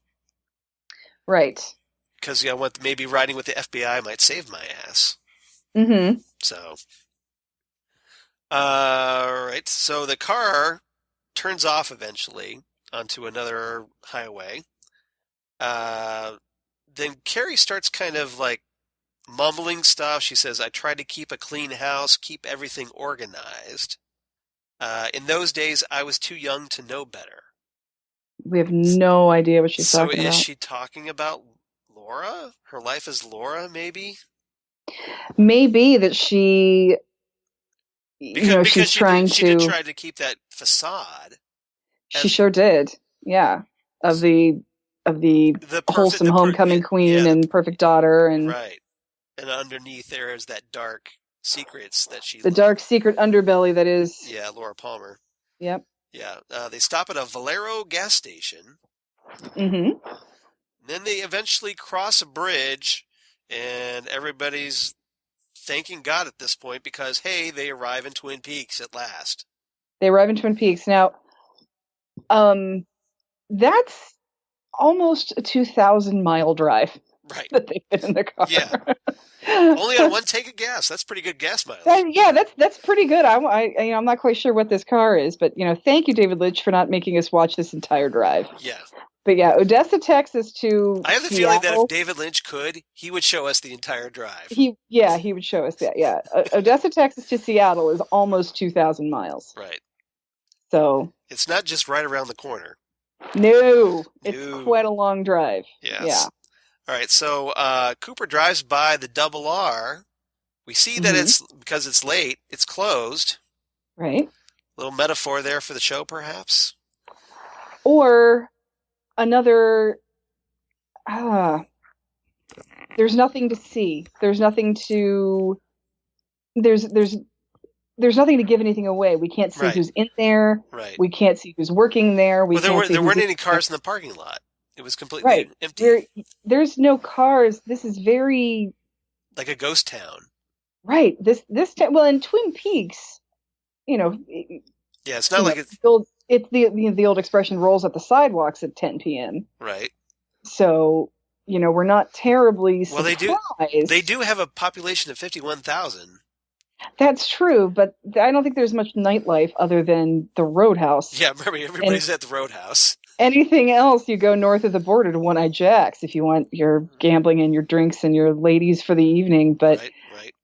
Right. Because maybe riding with the FBI might save my ass. Mm-hmm. So, right. So the car turns off eventually onto another highway. Then Carrie starts kind of like mumbling stuff. She says, "I try to keep a clean house, keep everything organized. In those days, I was too young to know better." We have no idea what she's talking about. So is she talking about Laura? Her life as Laura, maybe? Maybe that she, she's trying to... She did try to keep that facade. She sure did, yeah. Of the wholesome homecoming queen and perfect daughter. And right. And underneath there is that dark secrets that she... The dark secret underbelly that is... Yeah, Laura Palmer. Yep. Yeah, they stop at a Valero gas station. Mm-hmm. Then they eventually cross a bridge, and everybody's thanking God at this point because, hey, they arrive in Twin Peaks at last. They arrive in Twin Peaks. Now, that's almost a 2,000-mile drive. Right. that they fit in the car. Yeah. Only on one tank of gas. That's pretty good gas mileage. That's pretty good. I'm not quite sure what this car is, but thank you, David Lynch, for not making us watch this entire drive. Yeah. But yeah, Odessa, Texas to I have the Seattle. feeling that if David Lynch could, he would show us the entire drive. He would show us that. Yeah, Odessa, Texas to Seattle is almost 2,000 miles. Right. So it's not just right around the corner. No, it's quite a long drive. Yes. Yeah. All right. So Cooper drives by the Double R. We see that it's because it's late. It's closed. Right. Little metaphor there for the show, perhaps. Or another. There's nothing to see. There's nothing to. There's nothing to give anything away. We can't see who's in there. Right. We can't see who's working there. There weren't any cars in the parking lot. It was completely empty. There's no cars. This is very like a ghost town. Right. Well, in Twin Peaks, Yeah, it's not like it's the old expression rolls up the sidewalks at 10 p.m. Right. So, we're not terribly surprised. Well, they do have a population of 51,000. That's true, but I don't think there's much nightlife other than the Roadhouse. Yeah, remember, everybody's at the Roadhouse. Anything else, you go north of the border to One-Eye Jack's if you want your gambling and your drinks and your ladies for the evening. But right.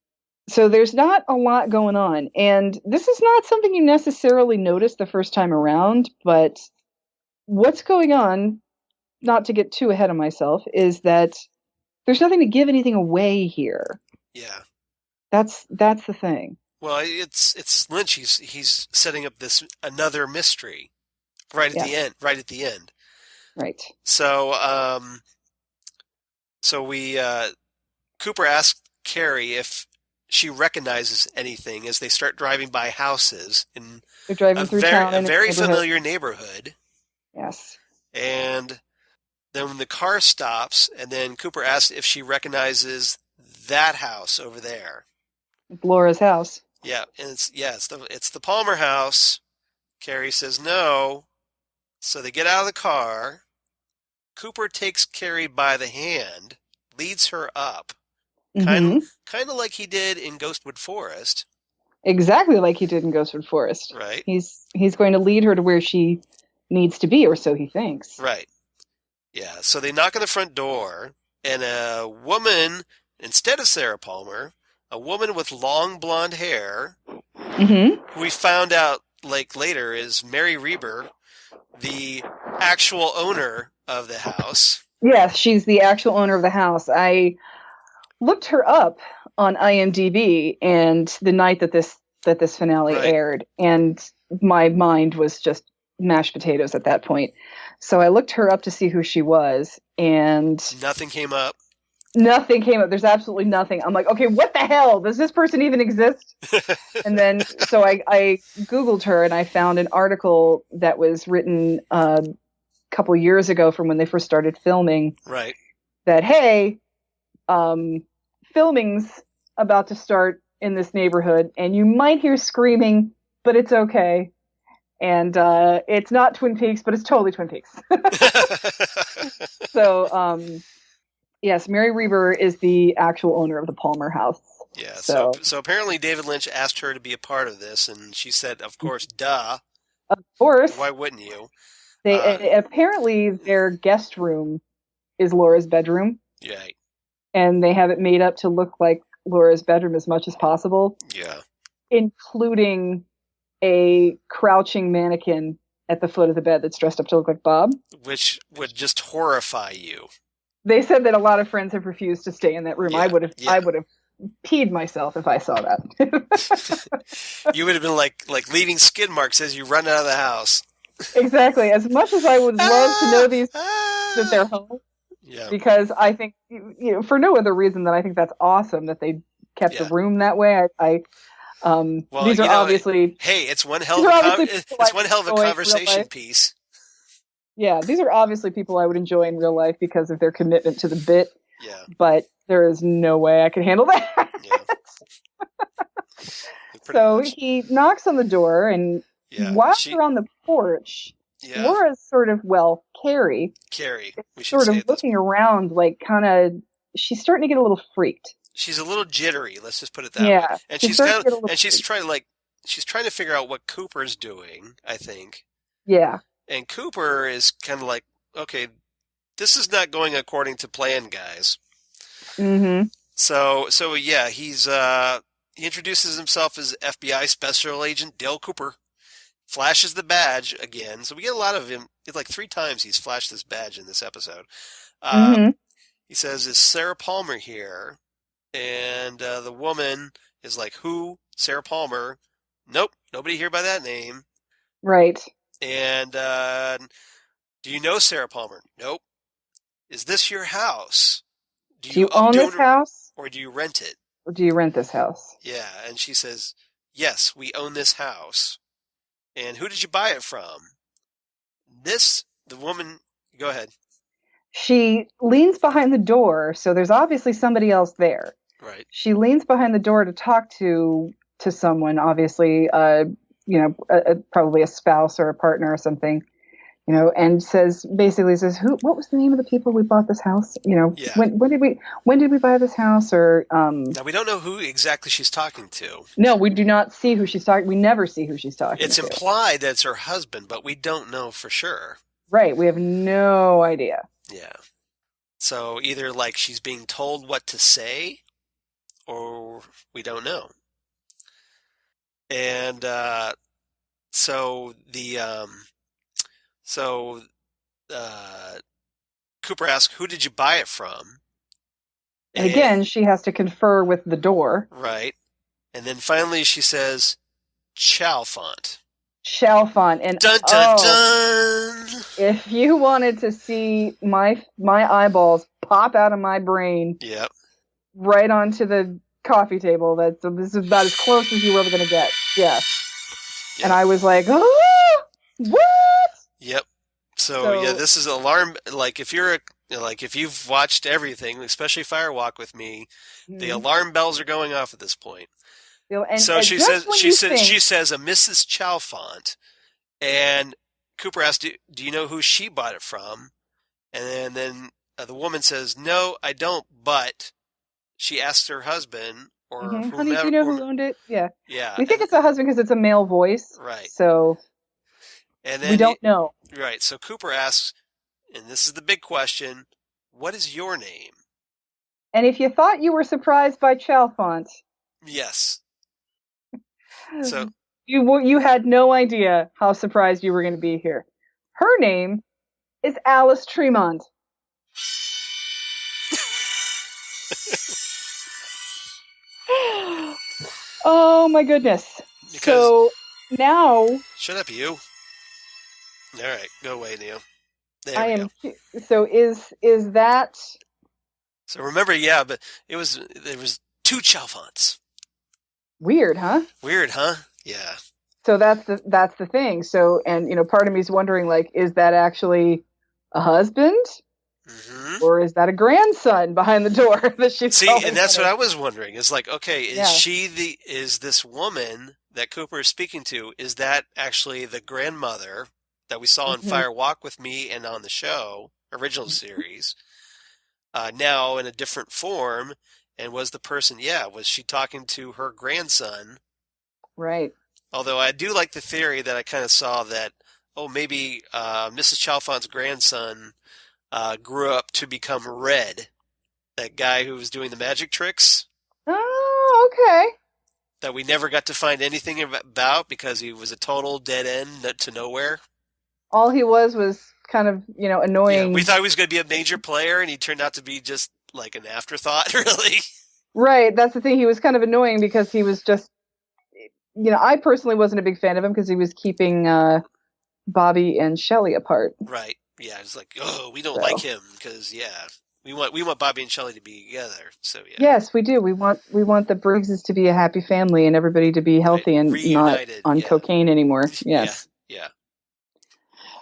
So there's not a lot going on. And this is not something you necessarily notice the first time around, but what's going on, not to get too ahead of myself, is that there's nothing to give anything away here. Yeah. That's the thing. Well, it's Lynch. He's setting up this another mystery right at the end. Right. So Cooper asks Carrie if she recognizes anything as they start driving by houses in They're driving through town a very familiar neighborhood. Yes. And then when the car stops, and then Cooper asks if she recognizes that house over there. Laura's house. Yeah, and it's the Palmer house. Carrie says no. So they get out of the car. Cooper takes Carrie by the hand, leads her up. Kind of like he did in Ghostwood Forest. Exactly like he did in Ghostwood Forest. Right. He's going to lead her to where she needs to be, or so he thinks. Right. Yeah, so they knock on the front door, and a woman, instead of Sarah Palmer, a woman with long blonde hair, who we found out later is Mary Reber, the actual owner of the house. Yes, she's the actual owner of the house. I looked her up on IMDb, and the night that this finale aired, and my mind was just mashed potatoes at that point. So I looked her up to see who she was, and nothing came up. Nothing came up. There's absolutely nothing. I'm like, okay, what the hell? Does this person even exist? And then, so I Googled her, and I found an article that was written a couple years ago from when they first started filming. Right. That, hey, filming's about to start in this neighborhood, and you might hear screaming, but it's okay. And it's not Twin Peaks, but it's totally Twin Peaks. So, yes, Mary Reber is the actual owner of the Palmer house. Yeah, so apparently David Lynch asked her to be a part of this, and she said, of course, duh. Of course. Why wouldn't you? Apparently their guest room is Laura's bedroom. Right. And they have it made up to look like Laura's bedroom as much as possible. Yeah. Including a crouching mannequin at the foot of the bed that's dressed up to look like Bob. Which would just horrify you. They said that a lot of friends have refused to stay in that room. Yeah, I would have peed myself if I saw that. You would have been like leaving skid marks as you run out of the house. Exactly. As much as I would love to know that they're home. Yeah. Because I think, for no other reason than I think that's awesome that they kept the room that way. Well, these are obviously. Hey, it's one hell of a conversation piece. Yeah, these are obviously people I would enjoy in real life because of their commitment to the bit. Yeah. But there is no way I could handle that. Yeah. So he knocks on the door, and while they're on the porch, Laura's sort of, Carrie. We should sort of looking around, like kind of she's starting to get a little freaked. She's a little jittery. Let's just put it that way. Yeah, And she's starting to get a little she's freaked. trying to figure out what Cooper's doing, I think. Yeah. And Cooper is kind of like, okay, this is not going according to plan, guys. Mm-hmm. So yeah, he introduces himself as FBI Special Agent Dale Cooper, flashes the badge again. So we get a lot of him. It's like 3 times he's flashed this badge in this episode. Mm-hmm. He says, "Is Sarah Palmer here?" And the woman is like, "Who? Sarah Palmer?" Nope, nobody here by that name. Right. And do you know Sarah Palmer? Nope. Is this your house? Do you own this house? Or do you rent it? Or do you rent this house? Yeah, and she says, yes, we own this house. And who did you buy it from? The woman, go ahead. She leans behind the door, so there's obviously somebody else there. Right. She leans behind the door to talk to someone, obviously, probably a spouse or a partner or something, and basically says, what was the name of the people we bought this house? Yeah. When did we buy this house? Or now we don't know who exactly she's talking to. No, we do not see who she's talking. We never see who she's talking to. It's implied that it's her husband, but we don't know for sure. Right. We have no idea. Yeah. So either like she's being told what to say, or we don't know. And Cooper asks, "Who did you buy it from?" And again, she has to confer with the door. Right. And then finally she says, Chalfont. Chalfont. And dun dun dun. If you wanted to see my eyeballs pop out of my brain, yep, right onto the coffee table, this is about as close as you were ever going to get. Yeah. Yep. And I was like, oh, what? Yep. So yeah, this is alarm. Like if you've watched everything, especially Firewalk with me, the alarm bells are going off at this point. So she says, a Mrs. Chalfont, and Cooper asks, "Do you know who she bought it from?" And then the woman says, "No, I don't." But she asks her husband, or whomever, honey, do you know who owned it? Yeah. Yeah. We think it's a husband because it's a male voice. Right. So. And then we don't know. Right. So Cooper asks, and this is the big question, what is your name? And if you thought you were surprised by Chalfont. Yes. So you had no idea how surprised you were going to be here. Her name is Alice Tremont. Oh my goodness. So now. Shut up, you. All right, go away, Neo. There we go. So is that? So remember, yeah, but there was 2 Chalfonts. Weird, huh? Weird, huh? Yeah. So that's the thing. So, and part of me is wondering, like, is that actually a husband, or is that a grandson behind the door that she's? See, and that's what I was wondering. It's like, okay, is this woman that Cooper is speaking to? Is that actually the grandmother that we saw in Fire Walk with Me and on the show original series? Now in a different form. And was the person, was she talking to her grandson? Right. Although I do like the theory that I kind of saw that, maybe Mrs. Chalfont's grandson grew up to become Red, that guy who was doing the magic tricks. Oh, okay. That we never got to find anything about because he was a total dead end to nowhere. All he was kind of, annoying. Yeah, we thought he was going to be a major player, and he turned out to be just like an afterthought, really. Right, that's the thing. He was kind of annoying because he was just, I personally wasn't a big fan of him because he was keeping Bobby and Shelley apart. Right. Yeah, it's like, we don't like him because we want Bobby and Shelley to be together. So yeah. Yes, we do. We want the Briggses to be a happy family and everybody to be healthy and reunited, not on cocaine anymore. Yes. Yeah.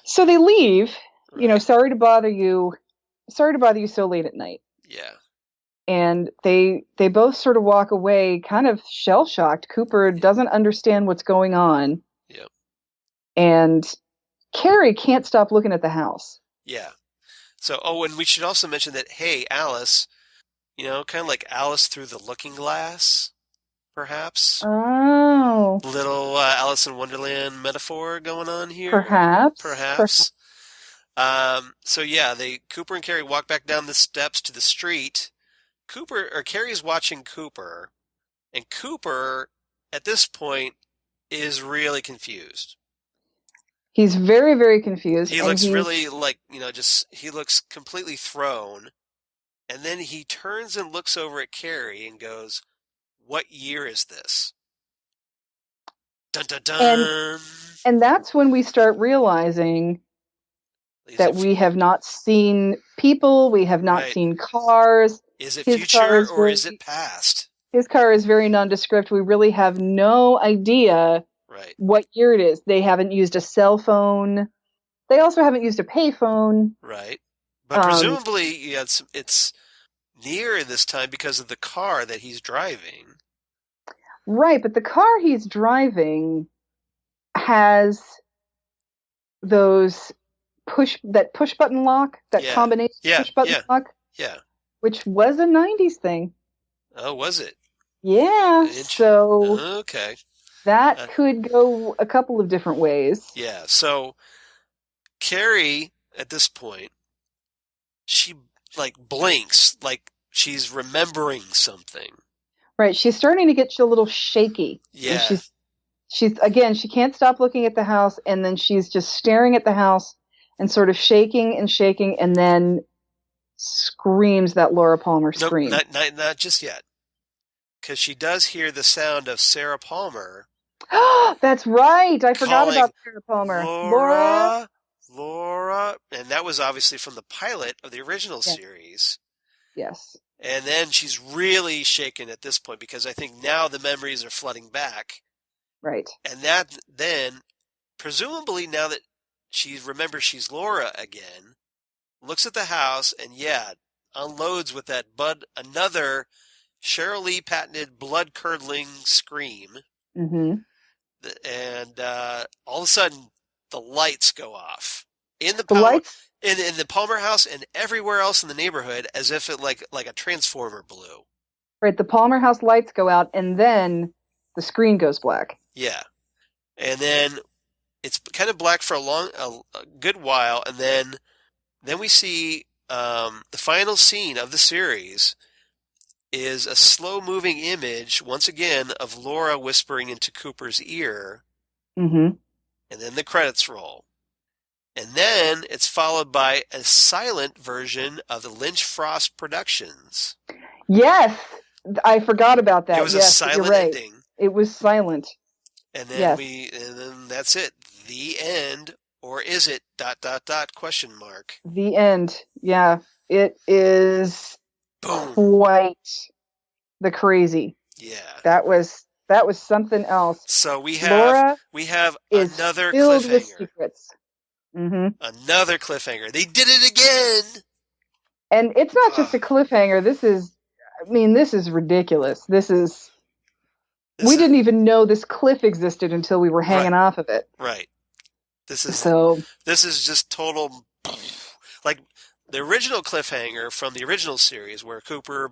So they leave. Right. Sorry to bother you so late at night. Yeah. And they both sort of walk away kind of shell-shocked. Cooper doesn't understand what's going on. Yep. And Carrie can't stop looking at the house. Yeah. So, and we should also mention that, hey, Alice, kind of like Alice through the Looking Glass, perhaps. Oh, Little Alice in Wonderland metaphor going on here, perhaps. perhaps. So yeah, Cooper and Carrie walk back down the steps to the street. Carrie's watching Cooper, and Cooper at this point is really confused. He's very, very confused. He looks really like, he looks completely thrown. And then he turns and looks over at Carrie and goes, "What year is this?" Dun dun dun. And that's when we start realizing that we have not seen people, we have not seen cars. Is it future or is it past? His car is very nondescript. We really have no idea what year it is. They haven't used a cell phone. They also haven't used a payphone. Right. But presumably it's near this time because of the car that he's driving. Right, but the car he's driving has those push button lock, that combination push button lock. Yeah. Which was a 90s thing. Oh, was it? Yeah. So okay. That could go a couple of different ways. Yeah. So Carrie, at this point, she blinks, like she's remembering something. Right. She's starting to get a little shaky. Yeah. And she's again, she can't stop looking at the house, and then she's just staring at the house and sort of shaking, and then screams that Laura Palmer scream. Not just yet. Because she does hear the sound of Sarah Palmer. That's right. I forgot about Sarah Palmer. Laura. And that was obviously from the pilot of the original series. Yes. And then she's really shaken at this point because I think now the memories are flooding back. Right. And that then, presumably now that she remembers she's Laura again, looks at the house and unloads with another Sheryl Lee patented blood-curdling scream. Mm-hmm. And all of a sudden, the lights go off in the Palmer house and everywhere else in the neighborhood, as if it like a transformer blew. Right, the Palmer house lights go out, and then the screen goes black. Yeah, and then it's kind of black for a good while, and then we see the final scene of the series is a slow-moving image, once again, of Laura whispering into Cooper's ear. Mm-hmm. And then the credits roll. And then it's followed by a silent version of the Lynch Frost Productions. Yes! I forgot about that. It was a silent ending. It was silent. And then and then that's it. The end. Or is it ... question mark. The end. Yeah. It is Boom. Quite the crazy. Yeah. That was something else. So we have Laura another filled cliffhanger. With secrets. Mm-hmm. Another cliffhanger. They did it again. And it's not just a cliffhanger. This is ridiculous. We didn't even know this cliff existed until we were hanging off of it. Right. This is just total, like the original cliffhanger from the original series where Cooper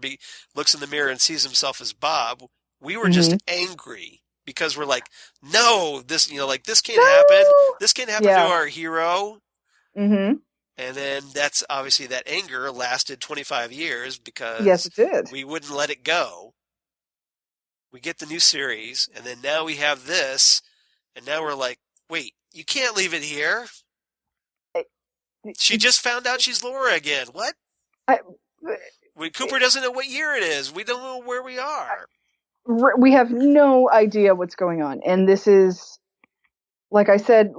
looks in the mirror and sees himself as Bob. We were just angry because we're like, no, this can't happen. This can't happen to our hero. Mm-hmm. And then that's obviously that anger lasted 25 years because yes, it did. We wouldn't let it go. We get the new series, and then now we have this, and now we're like, wait, you can't leave it here. She just found out she's Laura again. What? Cooper doesn't know what year it is. We don't know where we are. We have no idea what's going on, and this is, like I said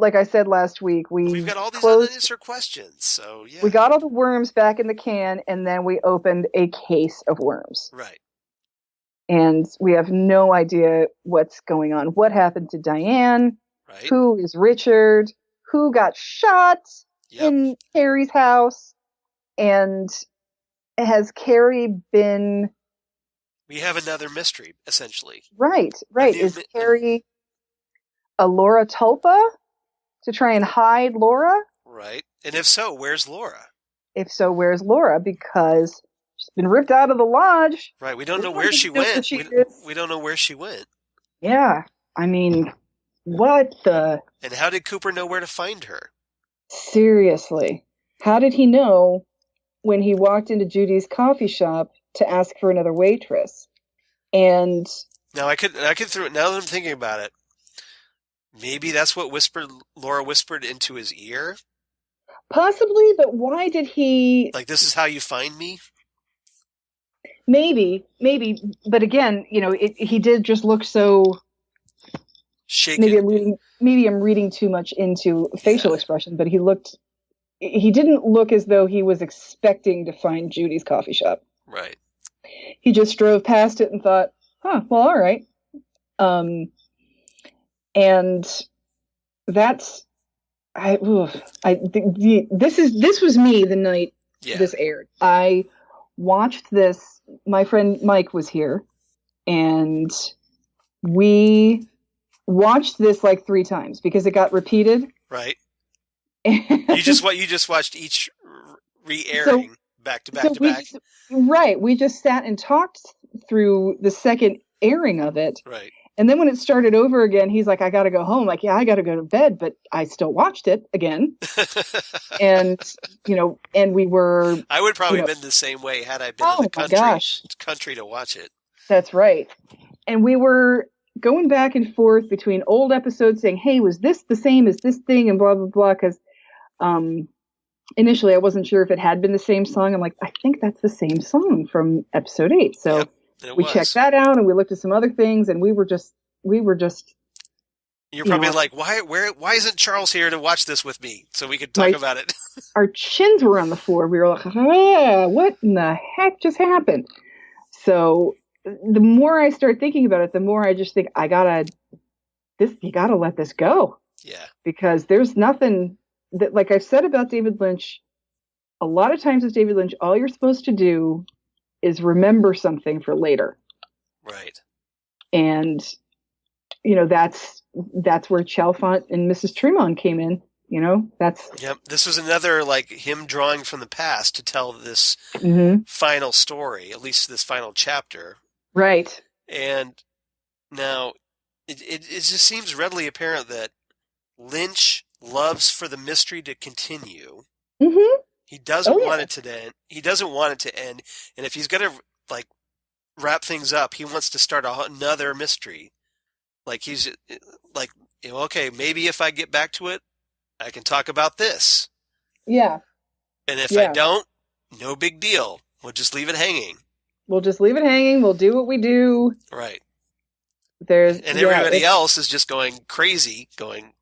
last week, we've got all these unanswered questions. So yeah, we got all the worms back in the can, and then we opened a case of worms. Right. And we have no idea what's going on. What happened to Diane? Right. Who is Richard? Who got shot in Carrie's house? And has Carrie been... We have another mystery, essentially. Right. Is Carrie a Laura Tulpa to try and hide Laura? Right. And if so, where's Laura? If so, where's Laura? Because She's been ripped out of the lodge. Right. We don't know where she went. We don't know where she went. Yeah. I mean, what the... And how did Cooper know where to find her? Seriously. How did he know when he walked into Judy's coffee shop to ask for another waitress? And... Now, I could throw it, now that I'm thinking about it, maybe that's what Laura whispered into his ear? Possibly, but why did he... Like, this is how you find me? Maybe. But again, he did just look so... Shaken. Maybe I'm reading too much into facial expression, but he didn't look as though he was expecting to find Judy's coffee shop. Right. He just drove past it and thought, well, all right. And that's... this was me the night this aired. I watched this. My friend Mike was here, and we watched this like 3 times because it got repeated. Right. You just watched each re-airing back to back. Right. We just sat and talked through the second airing of it. Right. And then when it started over again, he's like, I got to go home. Like, yeah, I got to go to bed, but I still watched it again. And, and we were... I would probably have been the same way had I been in the country to watch it. That's right. And we were going back and forth between old episodes saying, hey, was this the same as this thing? And blah, blah, blah. Because initially I wasn't sure if it had been the same song. I'm like, I think that's the same song from episode 8. So... Yep. We checked that out, and we looked at some other things, and we were just. You're probably like, why isn't Charles here to watch this with me so we could talk about it? Our chins were on the floor. We were like, what in the heck just happened? So the more I start thinking about it, the more I just think you gotta let this go. Yeah. Because there's nothing that, like I've said about David Lynch, a lot of times with David Lynch, all you're supposed to do is remember something for later. Right. And, that's where Chalfont and Mrs. Tremont came in. Yep. This was another, like, him drawing from the past to tell this final story, at least this final chapter. Right. And now it just seems readily apparent that Lynch loves for the mystery to continue. Mm-hmm. He doesn't want it to end. He doesn't want it to end. And if he's going to wrap things up, he wants to start another mystery. Like he's like, okay, maybe if I get back to it, I can talk about this. Yeah. And if I don't, no big deal. We'll just leave it hanging. We'll do what we do. Right. Everybody else is just going crazy, going,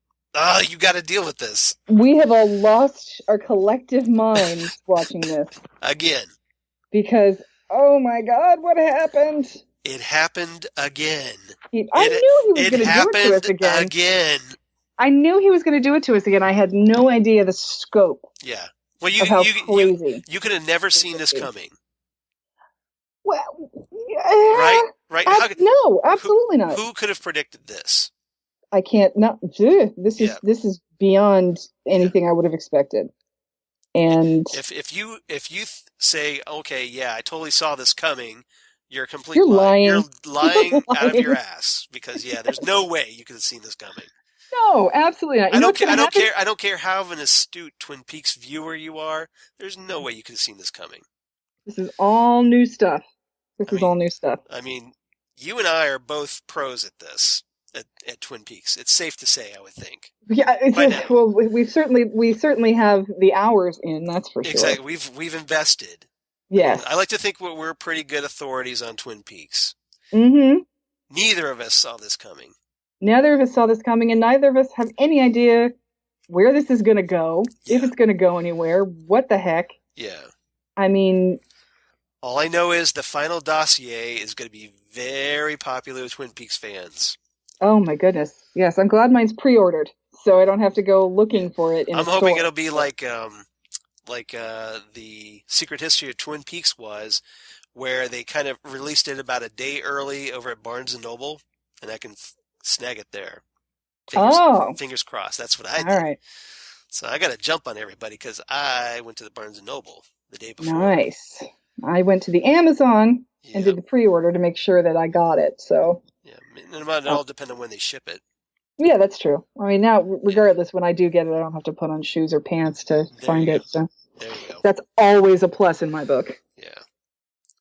you got to deal with this. We have all lost our collective minds watching this. Again. Because, oh my God, what happened? It happened again. I knew he was going to do it to us again. I knew he was going to do it to us again. I had no idea the scope. Yeah. Well, crazy. You could have never seen this coming. Well, right? No, absolutely not. Who could have predicted this? I can't. Not this is beyond anything I would have expected. And if you say, okay, yeah, I totally saw this coming, you're a complete lying. You're lying out of your ass because there's no way you could have seen this coming. No, absolutely not. I don't care how of an astute Twin Peaks viewer you are. There's no way you could have seen this coming. This is all new stuff. I mean, you and I are both pros at this. At Twin Peaks, it's safe to say, I would think. Yeah, well, we certainly have the hours in. That's for sure. Exactly, we've invested. Yes, I like to think we're pretty good authorities on Twin Peaks. Mm-hmm. Neither of us saw this coming. And neither of us have any idea where this is going to go, if it's going to go anywhere. What the heck? Yeah. I mean, all I know is the final dossier is going to be very popular with Twin Peaks fans. Oh my goodness! Yes, I'm glad mine's pre-ordered, so I don't have to go looking for it. I'm hoping it'll be like the Secret History of Twin Peaks was, where they kind of released it about a day early over at Barnes & Noble, and I can snag it there. Fingers crossed. That's what I did. All right. So I got to jump on everybody because I went to the Barnes & Noble the day before. Nice. I went to the Amazon and Yep. did the pre-order to make sure that I got it. So Yeah. It might all depend on when they ship it. yeah, that's true. I mean, now regardless, when I do get it, I don't have to put on shoes or pants to find it. So There you go. that's always a plus in my book. Yeah.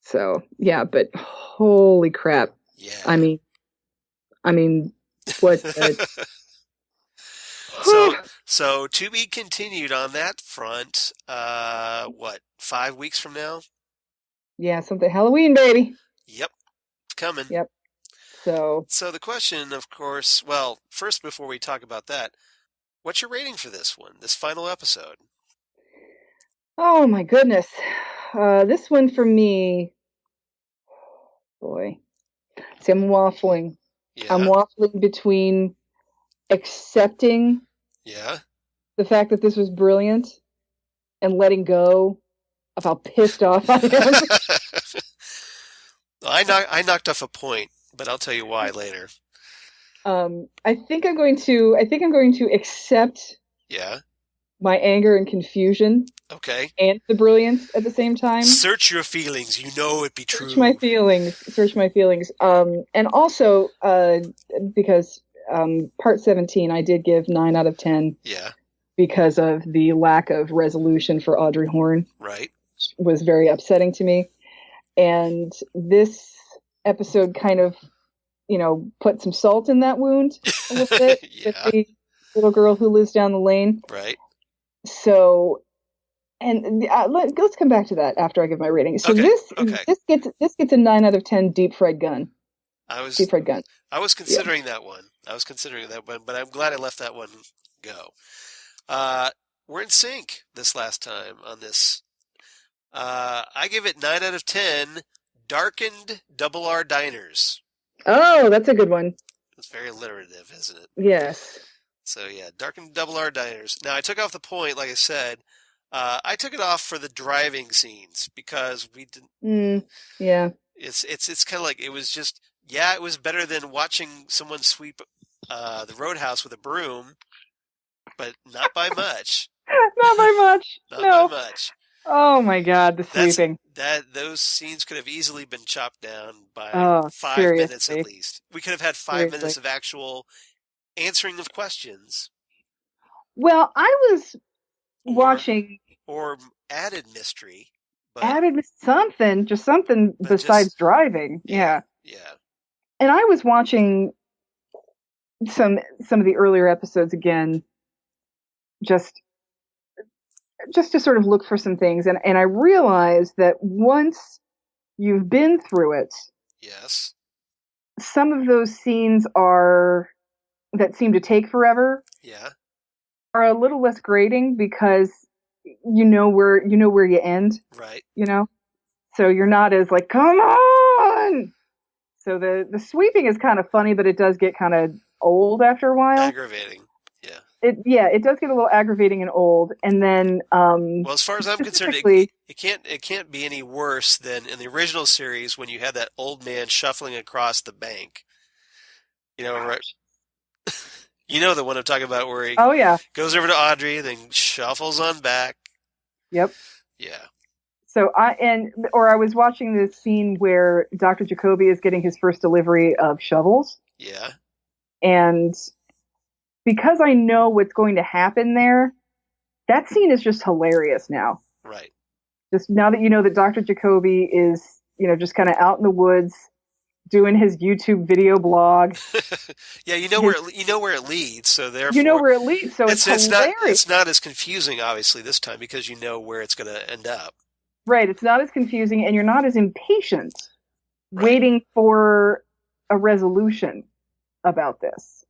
So yeah, but holy crap! Yeah. I mean, what? So to be continued on that front. What? 5 weeks from now? Yeah, something Halloween, baby. Yep, it's coming. Yep. So the question, of course, well, first before we talk about that, what's your rating for this one, this final episode? oh my goodness, this one for me, boy. See, I'm waffling. Yeah. I'm waffling between accepting Yeah. the fact that this was brilliant and letting go of how pissed off I am. I knocked off a point, but I'll tell you why later. I think I'm going to accept Yeah. my anger and confusion Okay. and the brilliance at the same time. Search your feelings. You know it be true. Search my feelings. And also, because part 17, I did give 9 out of 10. Yeah. Because of the lack of resolution for Audrey Horne. Right. Which was very upsetting to me. And this episode kind of, put some salt in that wound a little bit. Yeah. With the little girl who lives down the lane. Right. So, and let's come back to that after I give my rating. So this gets a 9 out of 10 deep fried gun. Deep fried gun. I was considering that one. But I'm glad I left that one go. We're in sync this last time on this. I give it 9 out of 10 darkened double R diners. Oh, that's a good one. It's very alliterative, isn't it? Yes. So yeah, darkened double R diners. Now I took off the point, like I said. I took it off for the driving scenes because we didn't. Yeah. It's kind of like it was just it was better than watching someone sweep the roadhouse with a broom, but not by much. Not by much. Not by much. Oh my God, the sweeping. Those scenes could have easily been chopped down by 5 minutes at least. We could have had 5 minutes of actual answering of questions. Well, I was watching or added mystery. Just something besides driving. Yeah. Yeah. And I was watching some of the earlier episodes again, just to sort of look for some things, and I realized that once you've been through it, yes, some of those scenes that seem to take forever, are a little less grating because you know where you end, right? So you're not as like, come on. So the sweeping is kind of funny, but it does get kind of old after a while. Aggravating. It does get a little aggravating and old, and then well, as far as I'm concerned, it can't be any worse than in the original series when you had that old man shuffling across the bank. Right? You know the one I'm talking about, where he goes over to Audrey, then shuffles on back. Yep. Yeah. So I was watching this scene where Dr. Jacoby is getting his first delivery of shovels. Yeah. And because I know what's going to happen there, that scene is just hilarious now. Right. Just now that you know that Dr. Jacoby is, just kind of out in the woods doing his YouTube video blog. Yeah, you know where it leads, so therefore where it leads, so it's hilarious. It's not as confusing, obviously, this time because you know where it's going to end up. Right, it's not as confusing, and you're not as impatient waiting for a resolution about this.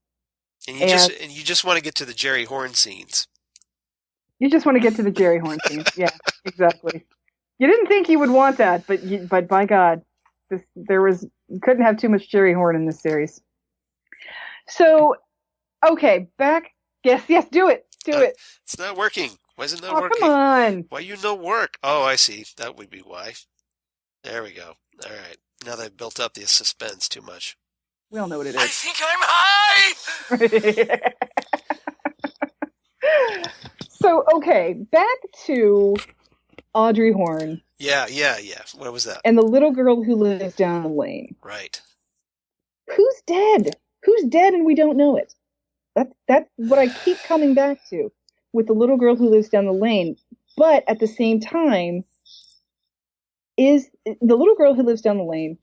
And you just want to get to the Jerry Horn scenes. You just want to get to the Jerry Horn scenes. Yeah, exactly. You didn't think you would want that, but by God, you couldn't have too much Jerry Horn in this series. So, okay, back. Yes, do it. Do it. It's not working. Why is it not working? Come on. Why you no work? Oh, I see. That would be why. There we go. All right. Now that I've built up the suspense too much. We all know what it is. I think I'm high! So, okay, back to Audrey Horne Yeah, yeah, yeah. What was that? And the little girl who lives down the lane. Right. Who's dead? Who's dead and we don't know it? That's what I keep coming back to with the little girl who lives down the lane. But at the same time, is the little girl who lives down the lane,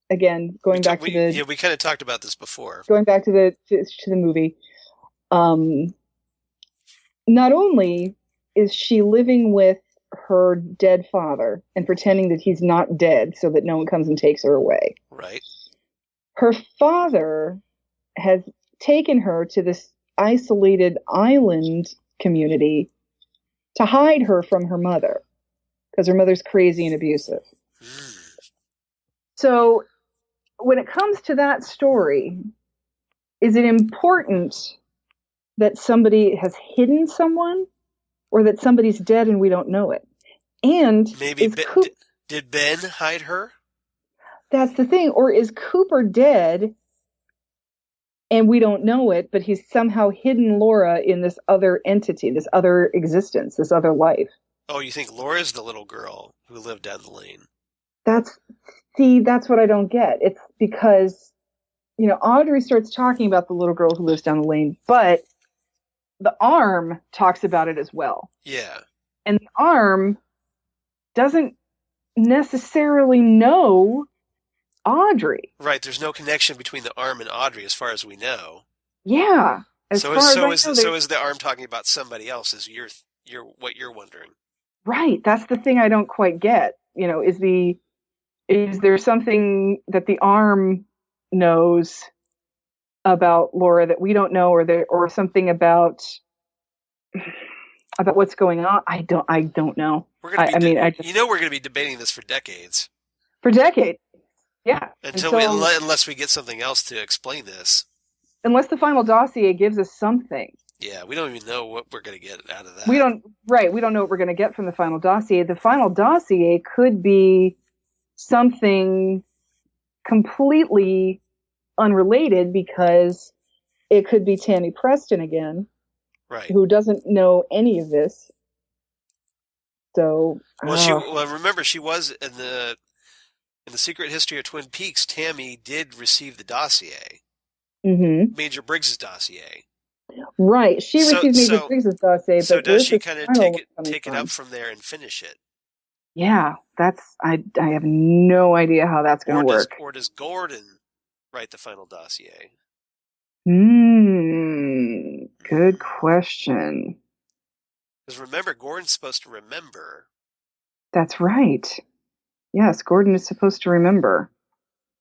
again, going back to the... Yeah, we kind of talked about this before. Going back to the movie, not only is she living with her dead father and pretending that he's not dead so that no one comes and takes her away. Right. Her father has taken her to this isolated island community to hide her from her mother because her mother's crazy and abusive. So when it comes to that story, is it important that somebody has hidden someone or that somebody's dead and we don't know it? And maybe did Ben hide her? That's the thing. Or is Cooper dead and we don't know it, but he's somehow hidden Laura in this other entity, this other existence, this other life? Oh, you think Laura's the little girl who lived down the lane? That's what I don't get. It's because, Audrey starts talking about the little girl who lives down the lane, but the arm talks about it as well. Yeah. And the arm doesn't necessarily know Audrey. Right. There's no connection between the arm and Audrey as far as we know. Yeah. So is the arm talking about somebody else? Is what you're wondering? Right. That's the thing I don't quite get. Is there something that the arm knows about Laura that we don't know, or something about what's going on? I don't know. We're going to be debating this for decades. For decades. Yeah. Unless we get something else to explain this. Unless the final dossier gives us something. Yeah, we don't even know what we're going to get out of that. We don't know what we're going to get from the final dossier. The final dossier could be something completely unrelated because it could be Tammy Preston again. Right. Who doesn't know any of this. So, remember she was in the Secret History of Twin Peaks. Tammy did receive the dossier, Major Briggs's dossier. Right, she received Major Briggs's dossier. So does she kind of take it up from there and finish it? Yeah, I have no idea how that's going to work. Or does Gordon write the final dossier? Good question. Because remember, Gordon's supposed to remember. That's right. Yes, Gordon is supposed to remember.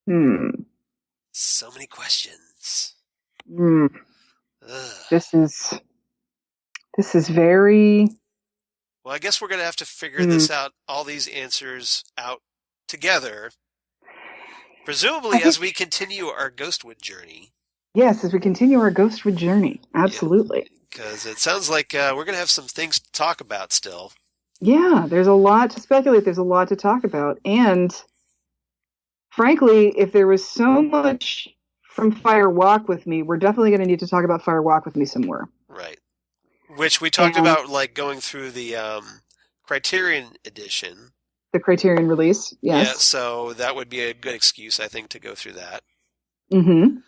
So many questions. This is very... Well, I guess we're going to have to figure this out, all these answers out together. Presumably as we continue our Ghostwood journey. Yes, as we continue our Ghostwood journey. Absolutely. Because it sounds like we're going to have some things to talk about still. Yeah, there's a lot to speculate. There's a lot to talk about. And frankly, if there was so much from Fire Walk with Me, we're definitely going to need to talk about Fire Walk with Me some more. Right. Which we talked about, like, going through the Criterion edition. The Criterion release, yes. Yeah, so that would be a good excuse, I think, to go through that. And,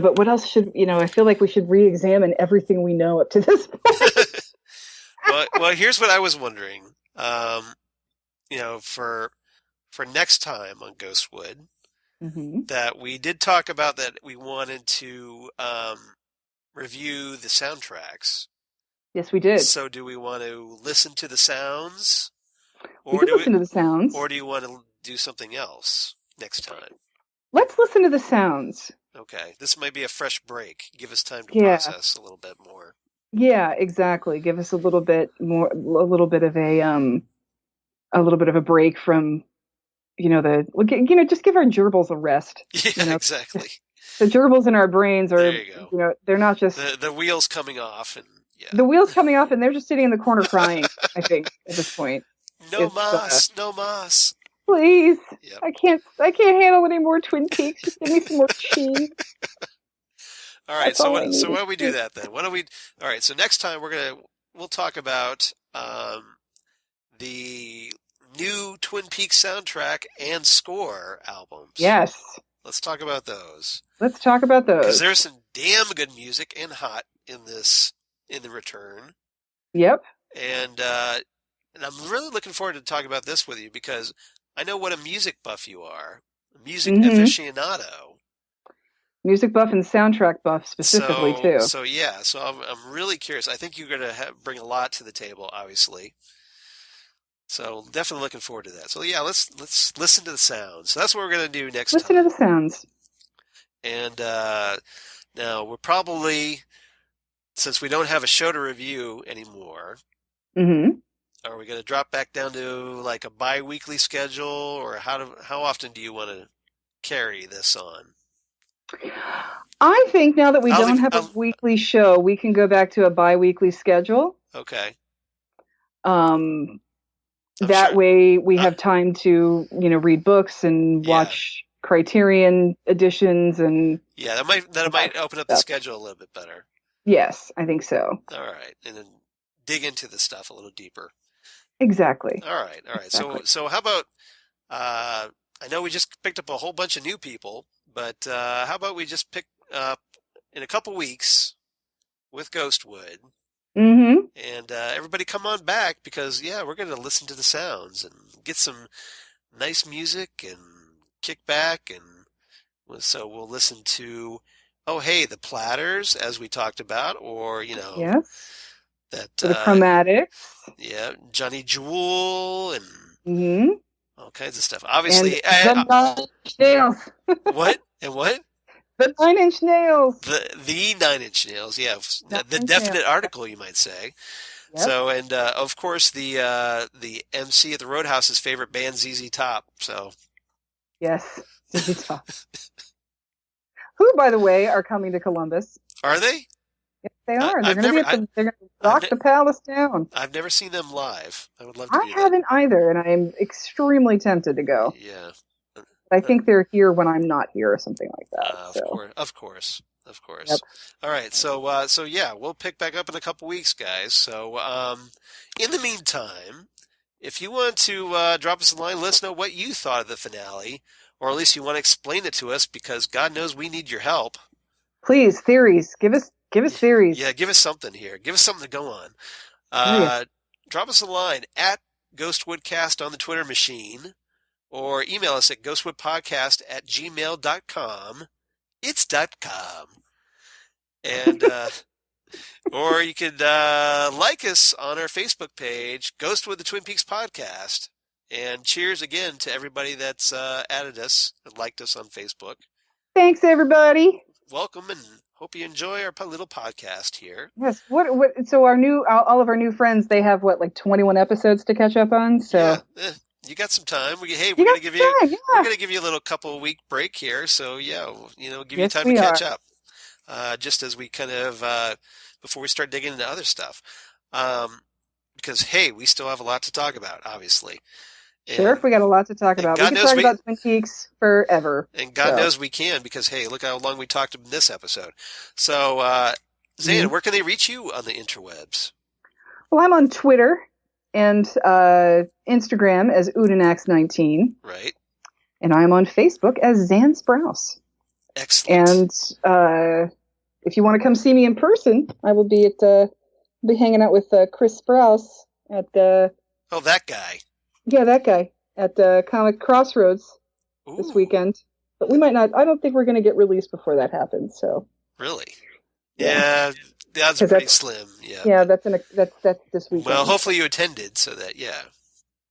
but what else I feel like we should re-examine everything we know up to this point. well, here's what I was wondering. For next time on Ghostwood, that we did talk about that we wanted to review the soundtracks. Yes, we did. So do we want to listen to the sounds? We can listen to the sounds. Or do you want to do something else next time? Let's listen to the sounds. Okay. This might be a fresh break. Give us time to process a little bit more. Yeah, exactly. Give us a little bit of a break from just give our gerbils a rest. Yeah, exactly. The gerbils in our brains are, they're not just... The wheels coming off. And yeah. The wheels coming off, and they're just sitting in the corner crying, I think, at this point. No moss. Please. Yep. I can't handle any more Twin Peaks. Just give me some more cheese. All right, so why don't we do that then? All right, so next time we'll talk about the new Twin Peaks soundtrack and score albums. Yes. Let's talk about those. Let's talk about Because those. there's some damn good music and hot in the return. Yep. And I'm really looking forward to talking about this with you because I know what a music buff you are, a music aficionado. Music buff and soundtrack buff specifically too. So I'm really curious. I think you're going to bring a lot to the table, obviously. So definitely looking forward to that. So yeah, let's listen to the sounds. So that's what we're going to do next Listen time. to the sounds. And now we're probably, since we don't have a show to review anymore, are we going to drop back down to like a bi-weekly schedule, or how often do you want to carry this on? I think now that we don't have a weekly show, we can go back to a bi-weekly schedule. Okay. That way we have time to, read books and watch Criterion editions and that might open up the schedule a little bit better. Yes, I think so. All right, and then dig into the stuff a little deeper. Exactly. All right. Exactly. So how about I know we just picked up a whole bunch of new people, but how about we just pick up in a couple weeks with Ghostwood? And everybody come on back because we're going to listen to the sounds and get some nice music and kick back, and so we'll listen to the Platters as we talked about, or that the Chromatics, Johnny Jewel and all kinds of stuff. Obviously, the 9 Inch Nails. What and what? The 9 Inch Nails. The 9 Inch Nails, the definite article, you might say. Yep. So, and of course, the MC at the Roadhouse's favorite band, ZZ Top. So, yes, ZZ Top. Who, by the way, are coming to Columbus. Are they? Yes, they are. They're going to rock the palace down. I've never seen them live. I would love to. I haven't either, and I'm extremely tempted to go. Yeah. I think they're here when I'm not here or something like that. Of course. Yep. All right. So we'll pick back up in a couple weeks, guys. So, in the meantime, if you want to drop us a line, let us know what you thought of the finale, or at least you want to explain it to us, because God knows we need your help. Please, theories. Give us theories. Yeah, give us something here. Give us something to go on. Drop us a line at GhostwoodCast on the Twitter machine, or email us at ghostwoodpodcast@gmail.com. It's .com. And, or you could like us on our Facebook page, Ghostwood the Twin Peaks Podcast. And cheers again to everybody that's added us and liked us on Facebook. Thanks, everybody. Welcome, and hope you enjoy our little podcast here. Yes. So all of our new friends, they have like 21 episodes to catch up on. So you got some time. We're gonna give you a little couple week break here. So give you time to catch up. Just as we kind of before we start digging into other stuff, because we still have a lot to talk about, obviously. Sure, we got a lot to talk about. We can talk about Twin Peaks forever. And God knows we can, because, look how long we talked in this episode. So, Zan, where can they reach you on the interwebs? Well, I'm on Twitter and Instagram as Udinax19. Right. And I'm on Facebook as Zan Sprouse. Excellent. And if you want to come see me in person, I will be be hanging out with Chris Sprouse at that guy. Yeah, that guy at Comic Crossroads this weekend. But we might not. I don't think we're going to get released before that happens. So really, yeah, the odds are pretty slim. Yeah, yeah, that's this weekend. Well, hopefully you attended, so that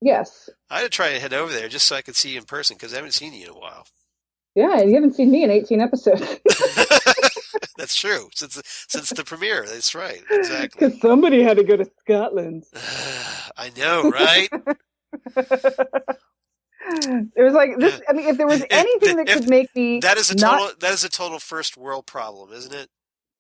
Yes. I had to try and head over there just so I could see you in person, because I haven't seen you in a while. Yeah, and you haven't seen me in 18 episodes. That's true. Since the premiere, that's right. Exactly. Because somebody had to go to Scotland. I know, right? It was like this. I mean, if there was anything that could make me that is a total first world problem, isn't it?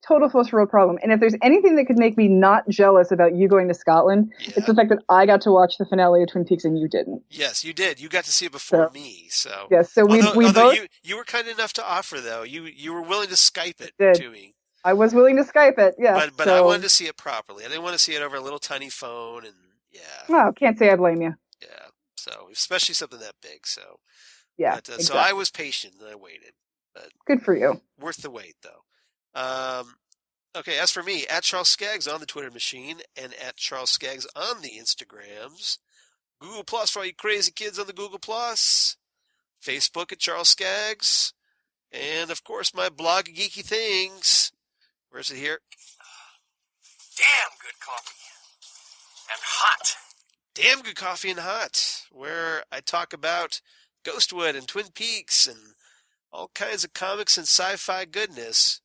Total first world problem. And if there's anything that could make me not jealous about you going to Scotland, it's the fact that I got to watch the finale of Twin Peaks and you didn't. Yes, you did. You got to see it before me. So yes, so we both. You were kind enough to offer, though. You were willing to Skype it to me. I was willing to Skype it. Yeah, but I wanted to see it properly. I didn't want to see it over a little tiny phone and Yeah. Well, can't say I blame you. Yeah. So, especially something that big. So, Yeah, but, so exactly. I was patient and I waited. But Good for you. worth the wait, though. Okay, as for me, at Charles Skaggs on the Twitter machine and at Charles Skaggs on the Instagrams. Google Plus for all you crazy kids on the Google Plus. Facebook at Charles Skaggs. And, of course, my blog, Geeky Things. Where's it here? Damn good coffee. And hot. Damn Good Coffee and Hot, where I talk about Ghostwood and Twin Peaks and all kinds of comics and sci-fi goodness.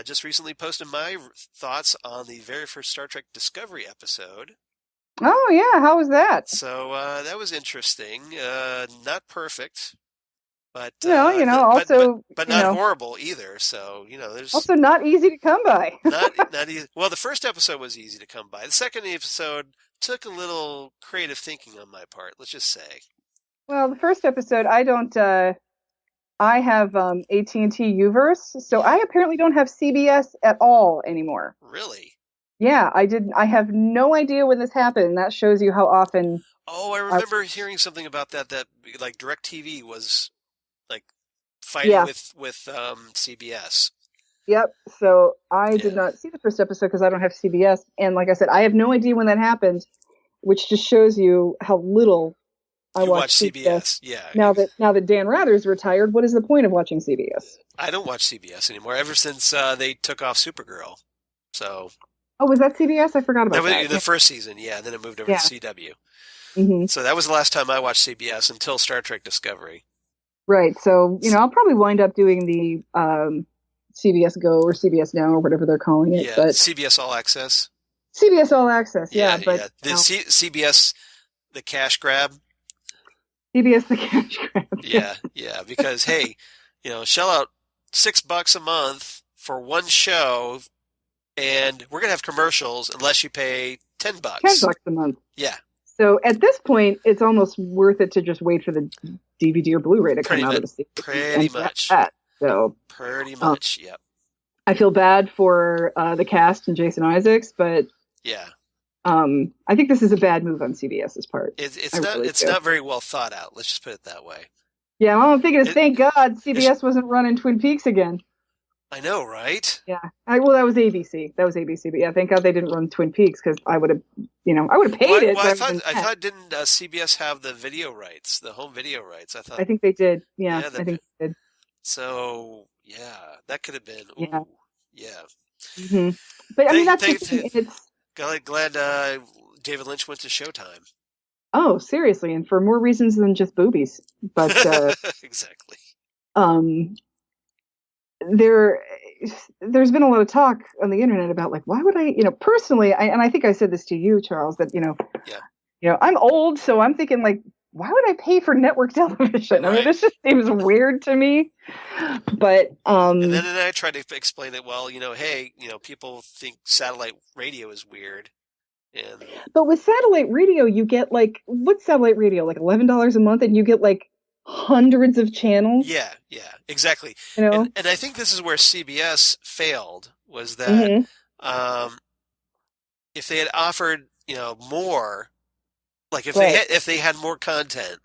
Just recently posted my thoughts on the very first Star Trek Discovery episode. Oh, yeah. How was that? So that was interesting. Not perfect, but No, also, but not horrible either. So there's also not easy to come by. not easy. Well, the first episode was easy to come by. The second episode took a little creative thinking on my part. Let's just say. Well, the first episode, I don't. I have AT&T Uverse, so I apparently don't have CBS at all anymore. Really? Yeah, I did. I have no idea when this happened. That shows you how often. Oh, I remember hearing something about that. That like DirecTV was like fighting with CBS. Yep. So I did not see the first episode because I don't have CBS, and like I said, I have no idea when that happened, which just shows you how little I watch CBS. Yeah. Now that Dan Rather's retired, what is the point of watching CBS? I don't watch CBS anymore. Ever since they took off Supergirl. So. Oh, was that CBS? I forgot about that. The first season, yeah. Then it moved over to CW. Mm-hmm. So that was the last time I watched CBS until Star Trek Discovery. Right. So I'll probably wind up doing the CBS Go or CBS Now or whatever they're calling it. Yeah, but CBS All Access. CBS All Access, yeah. But the CBS the cash grab. CBS the cash grab. Yeah. Because hey, shell out $6 a month for one show. And we're going to have commercials unless you pay $10. $10 a month. Yeah. So at this point, it's almost worth it to just wait for the DVD or Blu-ray to come out of the series. Pretty much. Pretty much, yep. I feel bad for the cast and Jason Isaacs, but yeah, I think this is a bad move on CBS's part. It's not very well thought out. Let's just put it that way. Yeah, all I'm thinking is, thank God CBS wasn't running Twin Peaks again. I know, right? Yeah. That was ABC. But yeah, thank God they didn't run Twin Peaks because I would have paid it. Well, I thought didn't CBS have the video rights, the home video rights? I think they did. Yeah, I think they did. So yeah, that could have been. Ooh, yeah. Mm-hmm. But I mean, that's the thing. It's glad David Lynch went to Showtime. Oh, seriously, and for more reasons than just boobies. But exactly. There's been a lot of talk on the internet about like, why would I, personally, and I think I said this to you, Charles, that, I'm old, so I'm thinking like, why would I pay for network television? Right. I mean, this just seems weird to me, but, and then I tried to explain it. Well, hey, people think satellite radio is weird. But with satellite radio, you get like, what's satellite radio? Like $11 a month and you get like hundreds of channels. Yeah, exactly. And I think this is where CBS failed, was that if they had offered, more, like if they had more content,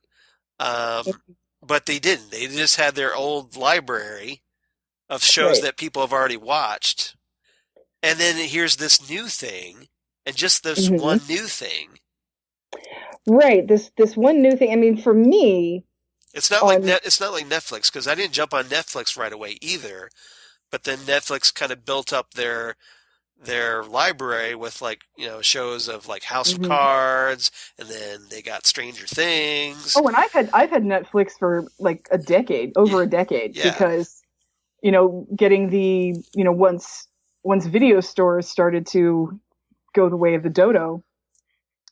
but they didn't. They just had their old library of shows that people have already watched, and then here's this new thing, and just this one new thing. Right. This one new thing. I mean, for me. It's not like Netflix, because I didn't jump on Netflix right away either, but then Netflix kind of built up their library with like shows of like House of Cards, and then they got Stranger Things. Oh, and I've had Netflix for like a decade, over a decade, because getting the once video stores started to go the way of the dodo,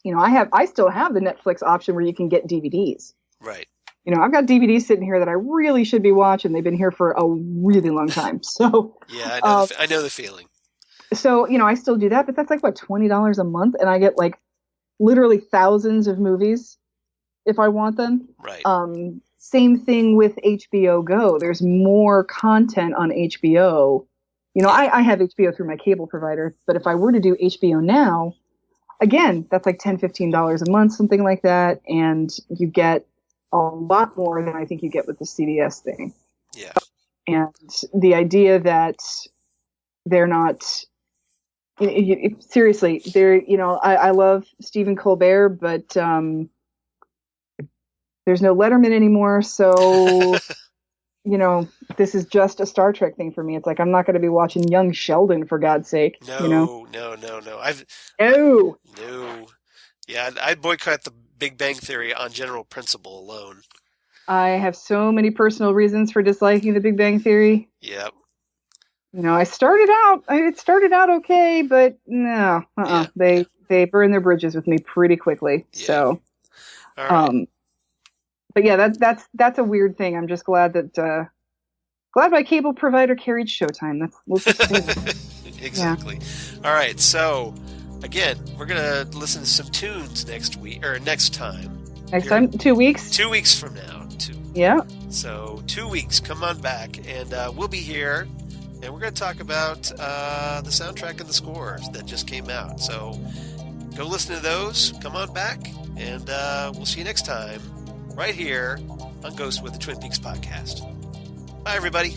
I still have the Netflix option where you can get DVDs. Right. I've got DVDs sitting here that I really should be watching. They've been here for a really long time. So yeah, I know the feeling. So, I still do that, but that's like what, $20 a month, and I get like literally thousands of movies if I want them. Right. Same thing with HBO Go. There's more content on HBO. I have HBO through my cable provider, but if I were to do HBO Now, again, that's like $10-15 a month, something like that. And you get a lot more than I think you get with the CBS thing. Yeah. And the idea that they're not, seriously, I love Stephen Colbert, but there's no Letterman anymore. So, this is just a Star Trek thing for me. It's like, I'm not going to be watching Young Sheldon, for God's sake. No. No. No. Yeah, I'd boycott the Big Bang Theory on general principle alone. I have so many personal reasons for disliking the Big Bang Theory. Yep. It started out okay, but no, they burned their bridges with me pretty quickly. Yeah. So, all right. But yeah, that's a weird thing. I'm just glad that my cable provider carried Showtime. We'll just say that. Exactly. Yeah. All right. So again, we're gonna listen to some tunes next week or next time. Next time, 2 weeks. 2 weeks from now. Yeah. So 2 weeks. Come on back, and we'll be here, and we're gonna talk about the soundtrack and the scores that just came out. So go listen to those. Come on back, and we'll see you next time. Right here on Ghostwood, the Twin Peaks podcast. Bye, everybody.